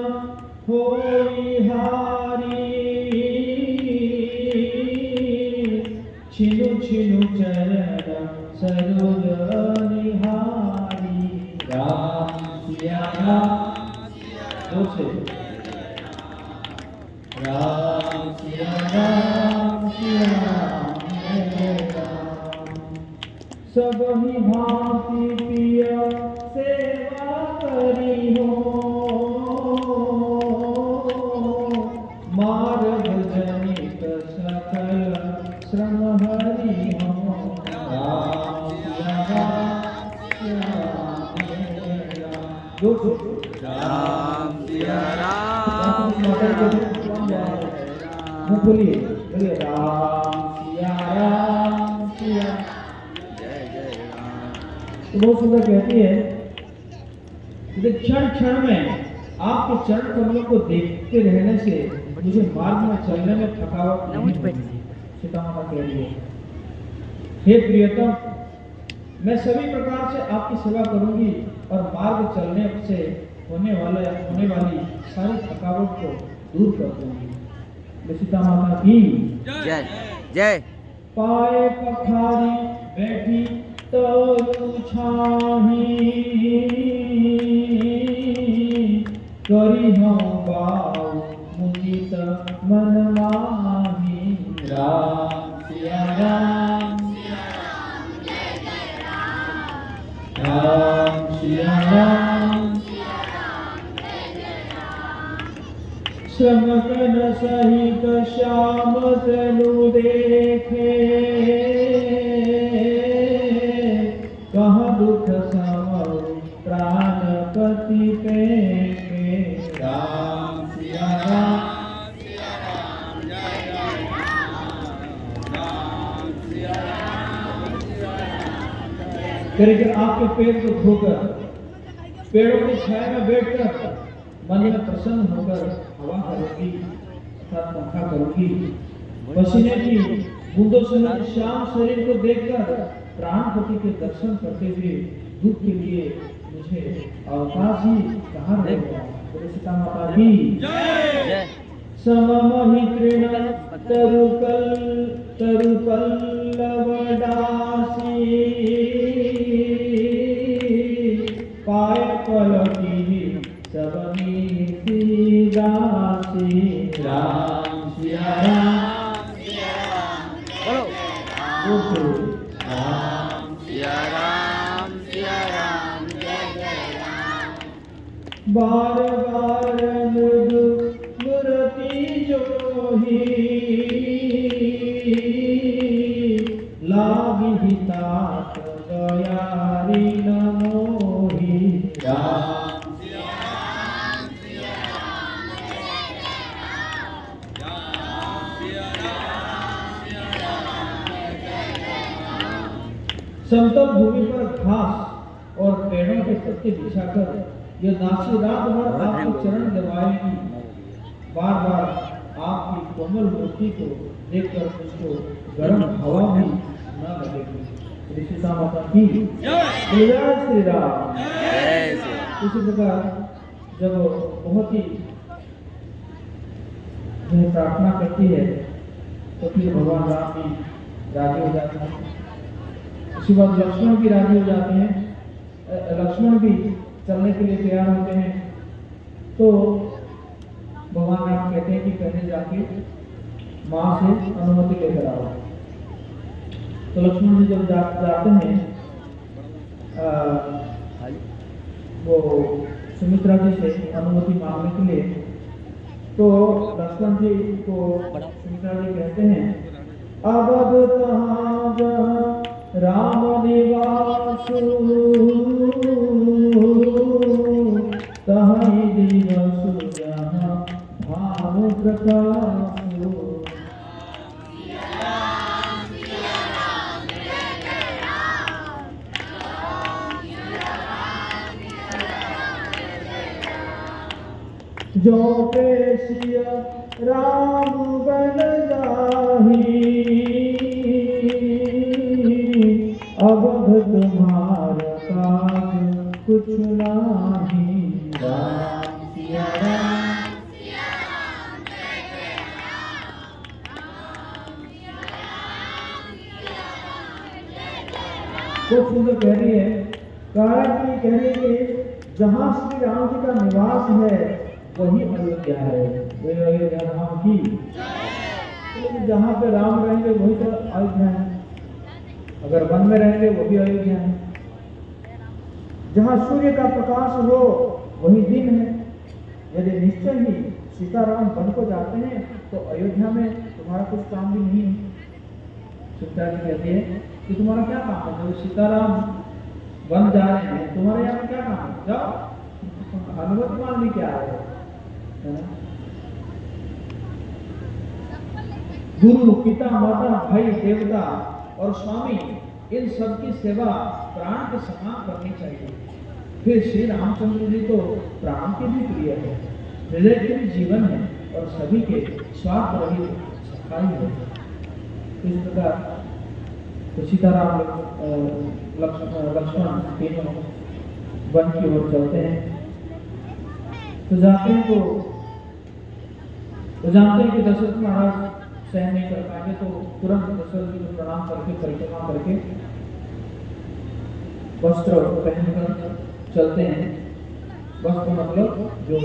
होई हारी, छिनु छिनु चरण सरोज निहारी। राम सिया राम दो से राम सिया राम जय राम। सब ही भांति पिया सेवा करी हो, मार्ग जनित सकल श्रम हरि हो। राम सिया राम जय राम। राम सिया राम बोलिए बोलिए राम सिया राम सिया जय जय राम। तो बहुत सुंदर कहती है कि क्षण क्षण में आपके चरण कमलों को देखते रहने से मुझे मार्ग में चलने में थकावट नहीं होती। सीता माता कह रही है, हे प्रियतम, मैं सभी प्रकार से आपकी सेवा करूंगी और मार्ग चलने से होने वाली सारी थकावट को दूर कर दूंगी। सीता माता की जय जय। पाए पखारी बैठी तो छाही, करी हम बाऊ मुदित मन माही। राम सिया राम राम सिया राम श्रम कन सहित श्याम तनु देखे, कहाँ दुख समर प्राणपति पेखे। राम सिया राम करके आपके पेड़ को धोकर पेड़ों की छाया में बैठकर मन में प्रसन्न होकर हवा करूंगी अर्थात पंखा करूंगी। पसीने की बूंदों से श्याम शरीर को देखकर प्राणपति के दर्शन करते हुए दुख के लिए मुझे अवकाश ही कहाँ रहेगा। सीता माता की जय। सममहि तृण तरुपल्लव दासी, पाय पलटी सबनी सी दासी। राम सिया राम बोलो राम सिया राम जय जय राम। बार बार मृदु मूर्ति जोही, लागी तात दयारी नमोहि। राम समतल भूमि पर घास और पेड़ों के पत्ते बिछाकर यह दासी रात भर आपके चरण दबाएगी। बार बार आपकी कोमल मूर्ति को देखकर उसको गर्म हवा भी न लगेगी। सीता माता की जय श्री राम। इसी प्रकार जब बहुत ही प्रार्थना करती है तो फिर भगवान राम भी राजी हो जाते हैं। उसके बाद लक्ष्मण भी राजी हो जाते हैं। लक्ष्मण भी चलने के लिए तैयार होते हैं। तो भगवान राम कहते हैं कि पहले जाके माँ से अनुमति लेकर आओ। तो लक्ष्मण जी जब जाते हैं वो सुमित्रा जी से अनुमति मांगने के लिए, तो लक्ष्मण जी को सुमित्रा जी कहते हैं, अवध तहाँ जहाँ राम निवास, तहीं दिवस जहाँ भानु प्रकाश। जो पेशिया राम बन जाही, अवध तुम्हारा काज कुछ नाही। राम सिया राम तो सुंदर कह रही है कारण कि कह रहे कि जहाँ श्री राम जी का निवास है वही अयोध्या है, वही अयोध्या धाम की। तो जहाँ पे राम रहेंगे वही तो अयोध्या है, अगर वन में रहेंगे वो भी अयोध्या है। जहाँ सूर्य का प्रकाश हो वही दिन है। यदि निश्चय ही सीताराम वन को जाते हैं तो अयोध्या में तुम्हारा कुछ काम भी नहीं है। सीता जी कहती है कि तुम्हारा क्या काम है, जब सीताराम वन जा रहे हैं तुम्हारे यहाँ क्या काम है, जाओ अनुमति मांगने क्या है ना? गुरु, पिता, माता, भाई, देवता और स्वामी, इन सब की सेवा प्राण के समान करनी चाहिए। फिर श्री रामचंद्र जी तो प्राण के भी प्रिय है, हृदय के भी जीवन है और सभी के स्वार्थ रहित सफाई है। इस प्रकार तो सीताराम लक्ष्मण तीनों वन की ओर चलते हैं। तो जाते हैं तो जानते हैं कि दशरथ महाराज सहन नहीं कर पाएंगे, तो तुरंत दशरथ जी को प्रणाम करके परिक्रमा करके वस्त्र पहनकर चलते हैं। वस्त्र मतलब जो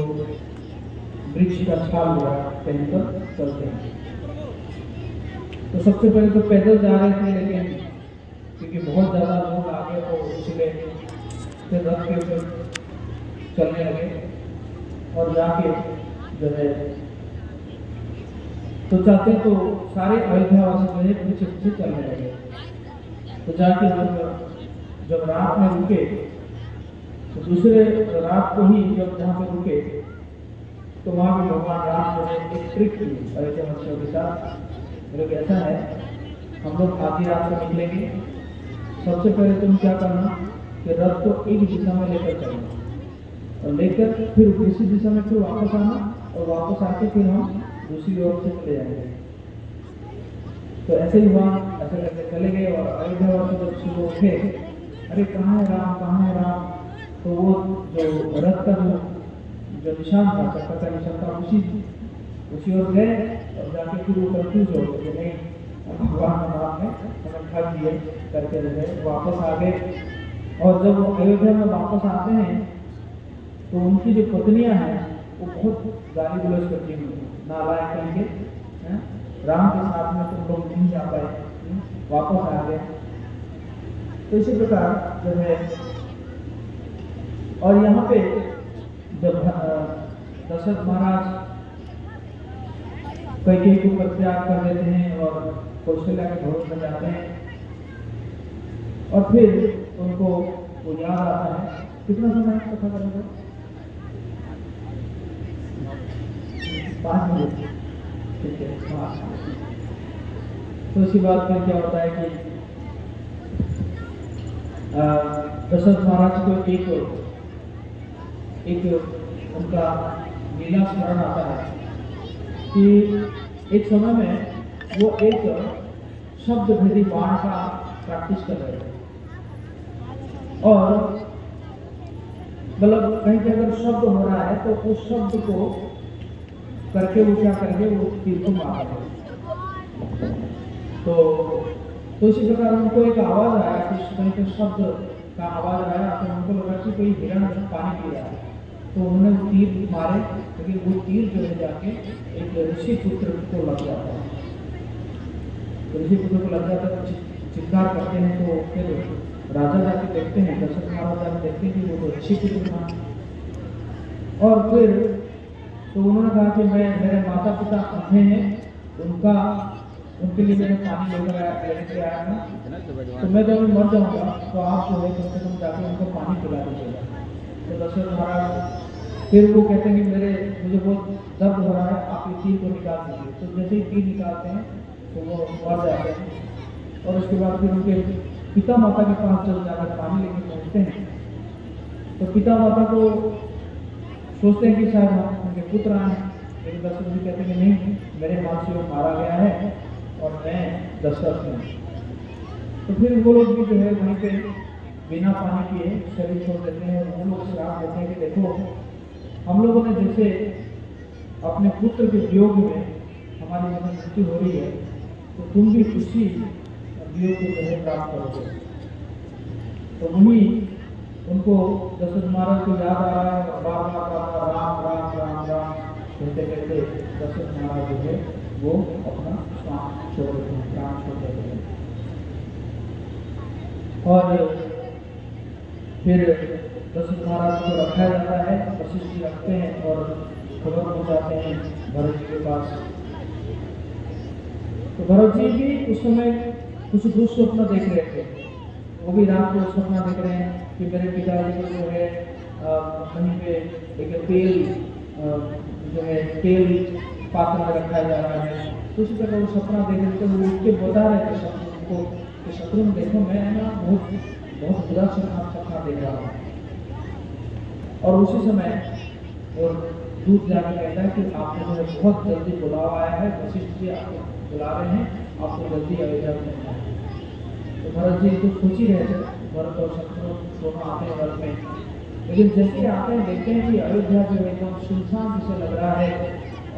वृक्ष का छाल वगैरह पहनकर चलते हैं। तो सबसे पहले तो पैदल जा रहे थे, लेकिन क्योंकि बहुत ज्यादा लोग आ गए तो इसलिए फिर रथ के ऊपर चलने लगे और जाके जो है तो चाहते तो सारे अयोध्यावासी जो है पीछे पीछे चलने लगे। तो जाके जब रात में रुके तो दूसरे रात को ही जब जहाँ पे रुके तो वहाँ भी भगवान राम जो है एक ट्रिक की अयोध्यावासियों के साथ। लोग ऐसा है, हम लोग आधी रात को निकलेंगे, सबसे पहले तुम क्या करना कि रथ को एक दिशा में लेकर चलना और लेकर फिर दूसरी दिशा में फिर वापस आना और वापस आके फिर हम दूसरी ओर से चले जाएंगे। तो ऐसे ही हुआ, ऐसे करके चले गए और अयोध्यावासी जब सुबह उठे, अरे कहाँ है राम, कहाँ है राम, तो वो जो रथ का जो निशान था, चक्कर का निशान था, उसी ओर गए और जाके फिर वो कंफ्यूज हो गए कि नहीं भगवान राम ने हमें ठग दिए करके रहे, वापस आ गए। और जब वो अयोध्या में वापस आते हैं तो उनकी जो पत्नियां हैं वो बहुत गाली गलौज करती हैं, नालायक कहेंगे, राम के साथ में तुम लोग नहीं जा पाए, वापस आ गए। तो इसी प्रकार जो है, और यहाँ पे जब दशरथ महाराज कैकेयी को परित्याग कर देते हैं और कौशल्या के भवन में जाते हैं और फिर उनको वो याद आता है। कितना समय कथा करेंगे? 5 मिनट, ठीक है। तो इसी बात में क्या होता है कि दशरथ महाराज को एक उनका लीला स्मरण आता है कि एक समय में वो एक शब्द भेदी बाण का प्रैक्टिस कर रहे थे और मतलब कहीं पे अगर शब्द हो रहा है तो उस शब्द को करके वो क्या करेंगे, वो तीर को मार देंगे। तो इसी प्रकार उनको एक आवाज आया कि कहीं पे शब्द का आवाज आया तो उनको लगा कि कोई हिरण पानी पी रहा है, तो उन्होंने तीर मारे, लेकिन वो तीर जो है जाके एक ऋषि पुत्र को लग जाता है। तो ऋषि पुत्र को लग जाता है, चित्कार करते हैं। तो फिर राजा जाके देखते हैं, दशरथ महाराज जाके देखते हैं कि वो तो ऋषि पुत्र था। और फिर तो उन्होंने कहा कि मेरे माता पिता अंधे हैं, उनके लिए मैंने पानी लेने के आया था, तो मैं जब मर जाऊंगा तो आप जो है कम से कम जाके उनको पानी पिला दीजिएगा। तो दशरथ महाराज फिर वो कहते हैं कि मुझे बहुत दर्द हो रहा है, आप इस तीर को निकाल दीजिए। तो जैसे ही तीर निकालते हैं तो वो मर जाते हैं। और उसके बाद फिर उनके पिता माता के पास जब जाकर पानी लेके पहुँचते हैं तो पिता माता को सोचते हैं कि शायद उनके पुत्र आए, लेकिन दशरथ जी कहते हैं कि नहीं, मेरे हाथ से वो मारा गया है और मैं दशरथ हूँ। तो फिर वो लोग भी जो है वहीं पे बिना पानी पिए शरीर छोड़ देते हैं और वो लोग श्राप देते हैं कि देखो, हम लोगों ने जैसे अपने पुत्र के वियोग में हमारी जब मृत्यु हो रही है तो तुम भी उसी वियोग को जो है प्राप्त करोगे। तो वही उनको दशरथ महाराज को याद आ रहा है और बार बार राम राम राम राम कहते कहते दशरथ महाराज जो है वो अपना श्वास छोड़ देते हैं, प्राण छोड़ देते हैं। और फिर दशरथ महाराज को रखा जाता है, वशिष्ठ जी रखते हैं और खबर पहुंचाते हैं भरत जी के पास। तो भरत जी भी उस समय कुछ दुःस्वप्न देख रहे थे, वो भी रात को सपना देख रहे हैं कि मेरे पिताजी को जो है कहीं पे एक तेल जो है तेल पात्र में रखा जा रहा है। तो उसी प्रकार वो सपना देख रहे थे, वो उठ के बता रहे थे शत्रु को कि शत्रु देखो मैं ना बहुत बुरा सपना देख रहा हूँ। और उसी समय और दूध जाकर कहता है कि आपको जो है बहुत जल्दी बुलावा आया है, वशिष्ठ जी आपको बुला रहे हैं, आपको जल्दी अयोध्या में जाना है। तो भरत जी तो सोच ही रहे थे, भरत और शत्रु दोनों आते हैं वन में, लेकिन जैसे आते हैं देखते हैं कि अयोध्या जो एकदम सुनसान जैसे लग रहा है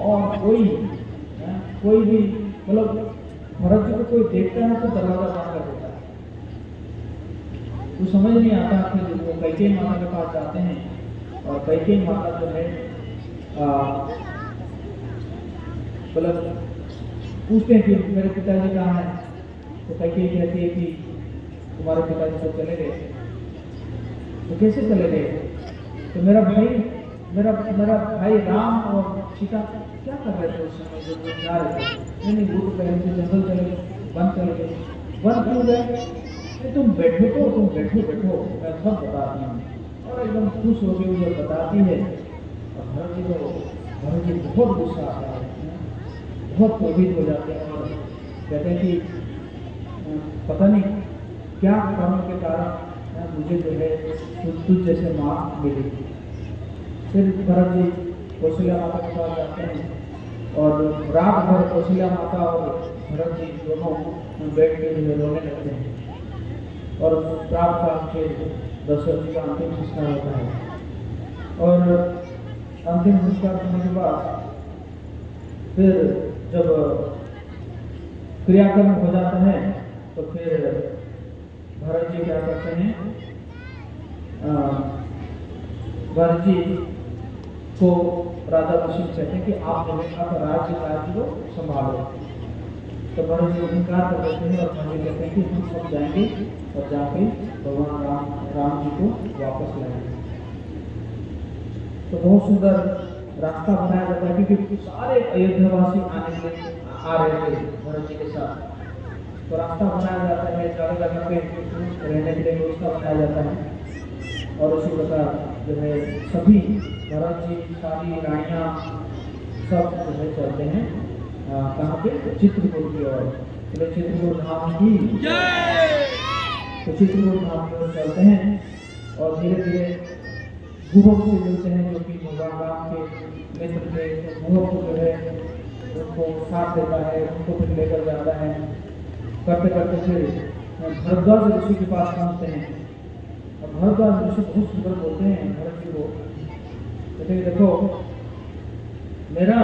और कोई भी मतलब भरत जी को कोई देखता है तो दरवाजा बंद कर देता है। तो समझ नहीं आता, फिर वो कैकेयी माता के पास जाते हैं और कैकेयी माता जो है मतलब पूछते हैं कि मेरे पिताजी कहाँ हैं। तो कैकेयी कहती है कि तुम्हारे पिताजी तो चले गए। तो कैसे चले गए? तो मेरा भाई राम और सीता क्या कर रहे थे उस समय जब वो जा रहे थे? नहीं वो तो पहले से जंगल चले गए, वन चले गए। वन क्यों गए? तुम बैठो मैं सब बताती हूँ। और एकदम खुश हो गई वो बताती है। और भरत जी बहुत गुस्सा आता है, बहुत क्रोधित हो जाते हैं और कहते हैं कि पता नहीं क्या कर्म के कारण मुझे जो है तुझ जैसे माँ मिली। फिर भरत जी कौशल्या माता के पास जाते हैं और रात भर कौशल्या माता और भरत जी दोनों बैठ के जो रोने लगते हैं। और रात का फिर दशरथ जी का अंतिम संस्कार होता है। और अंतिम संस्कार होने के बाद फिर जब क्रियाक्रम हो जाता है तो फिर भरत जी क्या करते हैं, भरत जी को राजा वशिष्ठ कहते हैं कि आप जो है अब राज्य को संभालो। तो भरत जी इनकार कर देते हैं और भरत जी कहते हैं कि हम सब जाएंगे और जाके भगवान राम जी को वापस लाएंगे। तो बहुत सुंदर रास्ता बनाया जाता है क्योंकि सारे अयोध्यावासी आने के लिए आ रहे थे भरत जी के साथ। तो रास्ता बनाया जाता है, जगह जगह पे रहने के लिए व्यवस्था बनाया जाता है। और उसी प्रकार जो है सभी भरत जी, सारी रानियाँ सब जो है चलते हैं कहाँ पे? चित्रकूट की ओर। तो चित्रकूट धाम की तो चित्रकूट धाम की ओर चलते हैं और धीरे धीरे गुहक से मिलते हैं जो कि भगवान राम के मित्र थे। तो गुहक को जो है उनको साथ देता है, उनको फिर लेकर जाता है। करते करते फिर भरद्वाज ऋषि के पास पहुँचते हैं और भरद्वाज ऋषि बहुत सुंदर बोलते हैं भरत जी को, कहते हैं देखो मेरा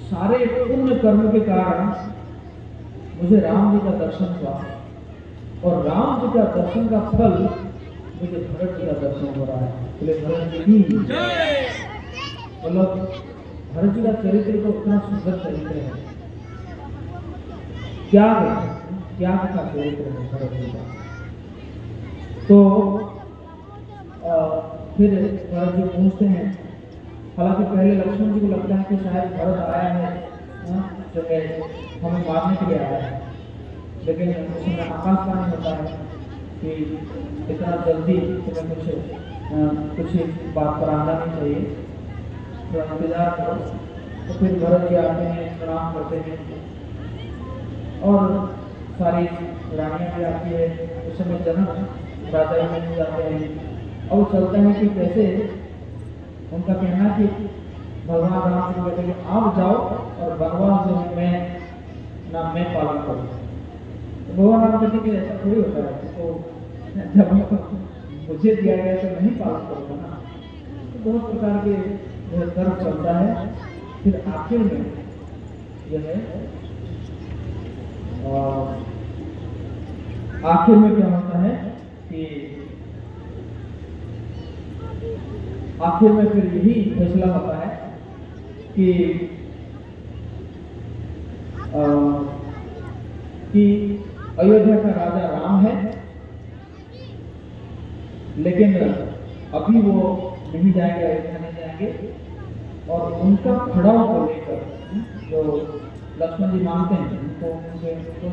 सारे पुण्य कर्म के कारण मुझे राम जी का दर्शन हुआ और राम जी का दर्शन का फल मुझे भरत जी का दर्शन हो रहा है। इसलिए भरत जी की मतलब भरत जी का चरित्र तो उतना सुंदर चरित्र है, त्याग का चरित्र है भरत जी का। तो फिर भरत जी पूछते हैं, हालांकि पहले लक्ष्मण जी को लगता है कि शायद भरत आया है जो है हमें मारने के लिए आया है, लेकिन उसमें आकाशवाणी होता है कि इतना जल्दी तुम्हें कुछ बात पर आना नहीं चाहिए, थोड़ा इंतजार करो। तो फिर भरत जी आते हैं, प्रणाम करते हैं और सारी रानियाँ भी आती है। उस समय जनक राजा ही बन जाते हैं और चलता है कि कैसे उनका कहना कि भगवान राम जी कहते हैं आप जाओ और भगवान जो है मैं पालन करूँ। तो भगवान राम कहते कि ऐसा थोड़ी होता है, तो जब मुझे दिया गया तो नहीं पालन करूँगा ना। तो बहुत प्रकार के जो तर्क चलता है। फिर आखिर में जो है आखिर में क्या होता है कि आखिर में फिर यही फैसला होता है कि अयोध्या का राजा राम है, लेकिन अभी वो नहीं जाएंगे, अयोध्या नहीं जाएंगे। और उनका खड़ाव को लेकर जो लक्ष्मण जी मानते हैं, उनको कम से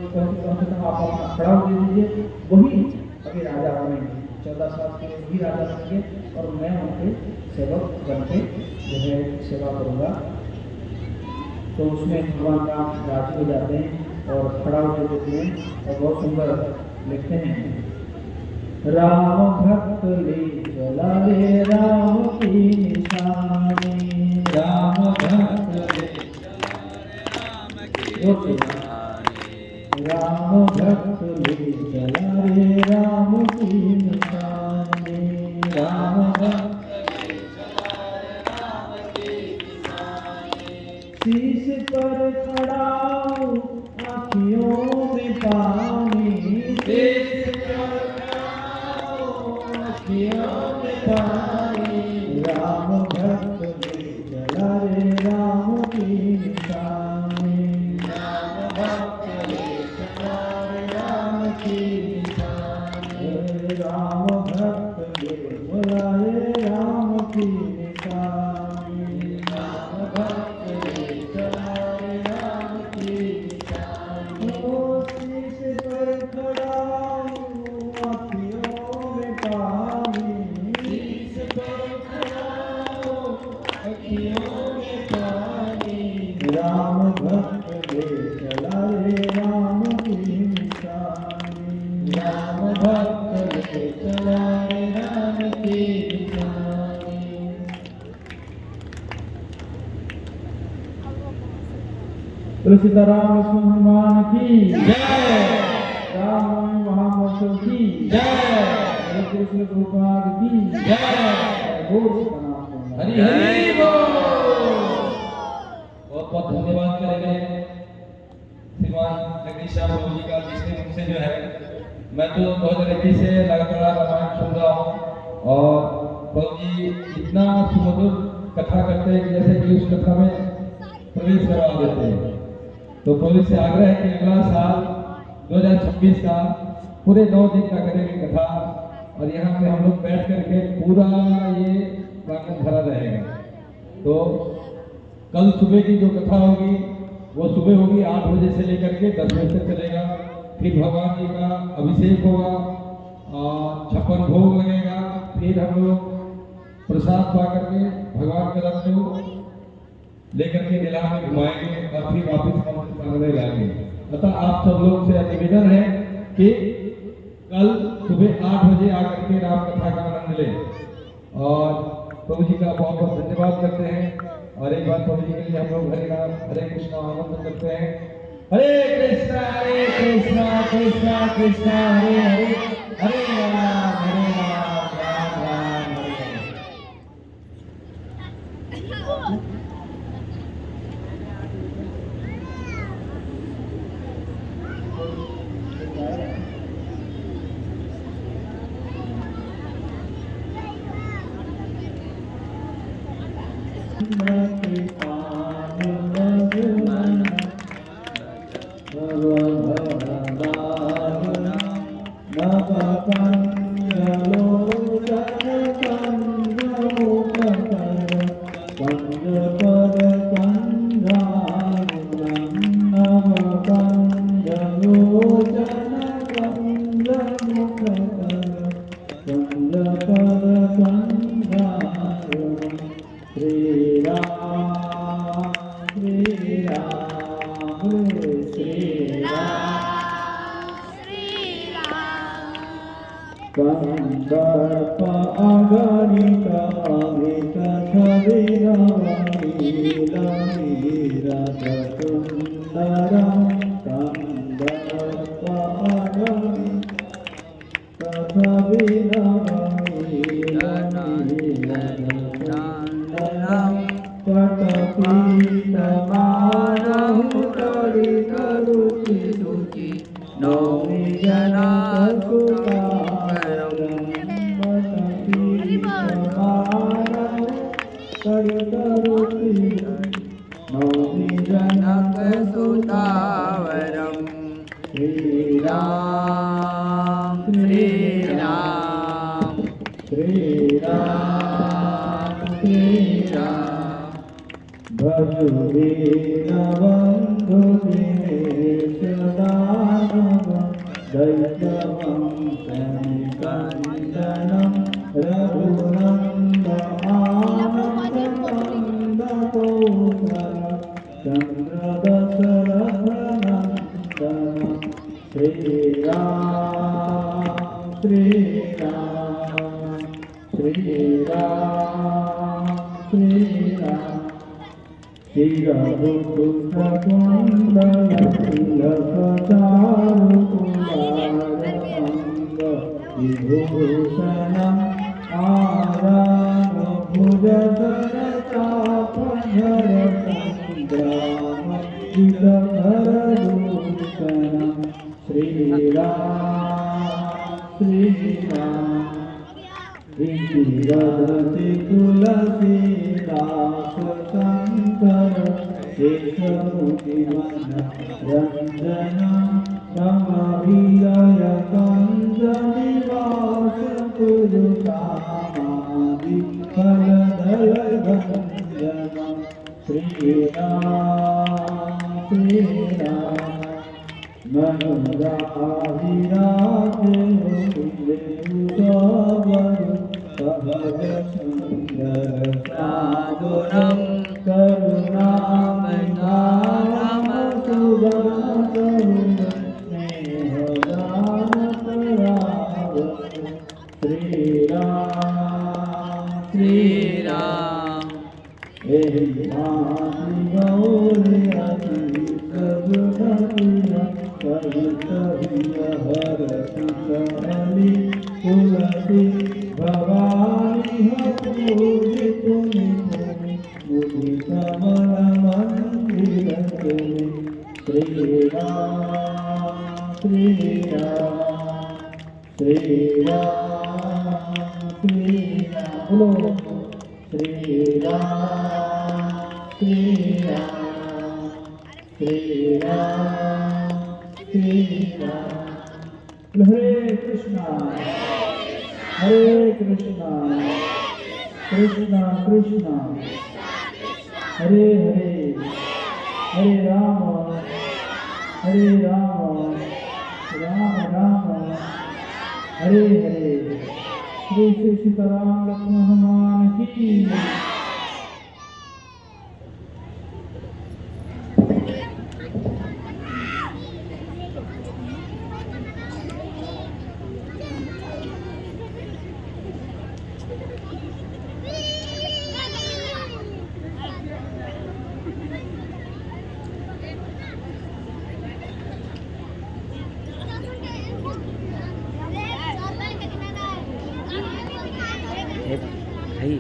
कम आप अपना खड़ाव दे दीजिए, वही अभी राजा बनेंगे, 14 साल के वही राजा बनेंगे और मैं उनके सेवक बनके जो है सेवा करूँगा। तो उसमें भगवान राम राजी हो जाते हैं और खड़ाव दे देते हैं और बहुत सुंदर लिखते हैं, राम भक्त ले चला रे राम की निशानी, राम भक्त ले राम भक्त ले चला रे राम की निशानी, राम भक्त ले चला रे राम की निशानी, शीश पर खड़ा आँखियों में पानी, शीश पर राम भक्त ले चला रे राम की निशानी, राम भक्त ले चला रे राम की निशानी, राम भक्त ले चला रे राम की निशानी, राम भक्त ले चला रे राम की निशानी, ओ शीश पर खड़ा आँखियों में पानी, राम भक्त ले चला रे राम की निशानी, राम भक्त ले चला रे राम की निशानी। बोलो सीताराम लक्ष्मण हनुमान की जय, राम महामहोत्सव की जय, हरे कृष्ण प्रभुपाद की जय, बोल हरि हरि बोल। बहुत बहुत धन्यवाद करेंगे श्रीमान जगदीश श्याम प्रभु जी का, जिसने मुझसे जो है, मैं तो 2021 से लगातार रामायण सुन रहा हूँ और प्रभु जी इतना सुमधुर कथा करते हैं कि जैसे कि उस कथा में प्रवेश करवा देते हैं। तो प्रभु से आग्रह है कि अगला साल 2026 का पूरे 9 दिन का करेंगे कथा, और यहाँ पे हम लोग बैठ करके पूरा ये प्रांगण भरा रहेगा। तो कल सुबह की जो कथा होगी वो सुबह होगी 8 बजे से लेकर के 10 बजे तक चलेगा। फिर भगवान जी का अभिषेक होगा और 56 भोग लगेगा। फिर हम लोग प्रसाद पा करके भगवान के रथ को लेकर के मेला में घुमाएंगे और फिर वापस मंदिर प्रांगण लाएंगे। अतः आप सब लोग से निवेदन है कि कल सुबह 8 बजे आकर के राम कथा का आनंद लें। और प्रभु जी का बहुत बहुत धन्यवाद करते हैं। और एक बार प्रभु जी के लिए हम लोग हरे राम हरे कृष्णा आमंत्रण करते हैं। हरे कृष्णा कृष्णा कृष्णा हरे हरे, हरे राम राम राम हरे हरे। जना श्री राम भजो दीनबन्धु दिनेश दानव दैत्यवं शनिकन्दनं रघुनन्दनानन्दकन्दकौसर चन्द्रदशरथनन्दन श्रीराम श्रीराम शिरभुकुण्डलतिलकचारुकुमारमङ्ग विभूषणम् आरामभुजधरचापधरसङ्ग्रामजितभरदूषणम् श्रीराम विरदति तुलसीदास शङ्कर शेषमुखिमन रञ्जन समविलय कन्दनिवास कुरुकामादि फलदलभञ्जन श्रीराम मनोराधिराजे सहज सुन्दर सादुरं करुणामयनाम सुदाकरुण स्नेहदानकराव श्रीराम एहि भाति गौरी अतीत गुणगुण हरति सहली तुलसी भवानी पूजि पुनि पुनि मुदि कमल मंदिर तुमि श्रीराम बोलो श्रीराम हरे कृष्णा कृष्णा कृष्णा हरे हरे हरे राम राम राम हरे हरे श्री श्री सीताराम लक्ष्मण हनुमान की भाई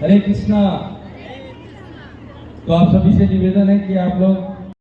हरे कृष्णा। तो आप सभी से निवेदन है कि आप लोग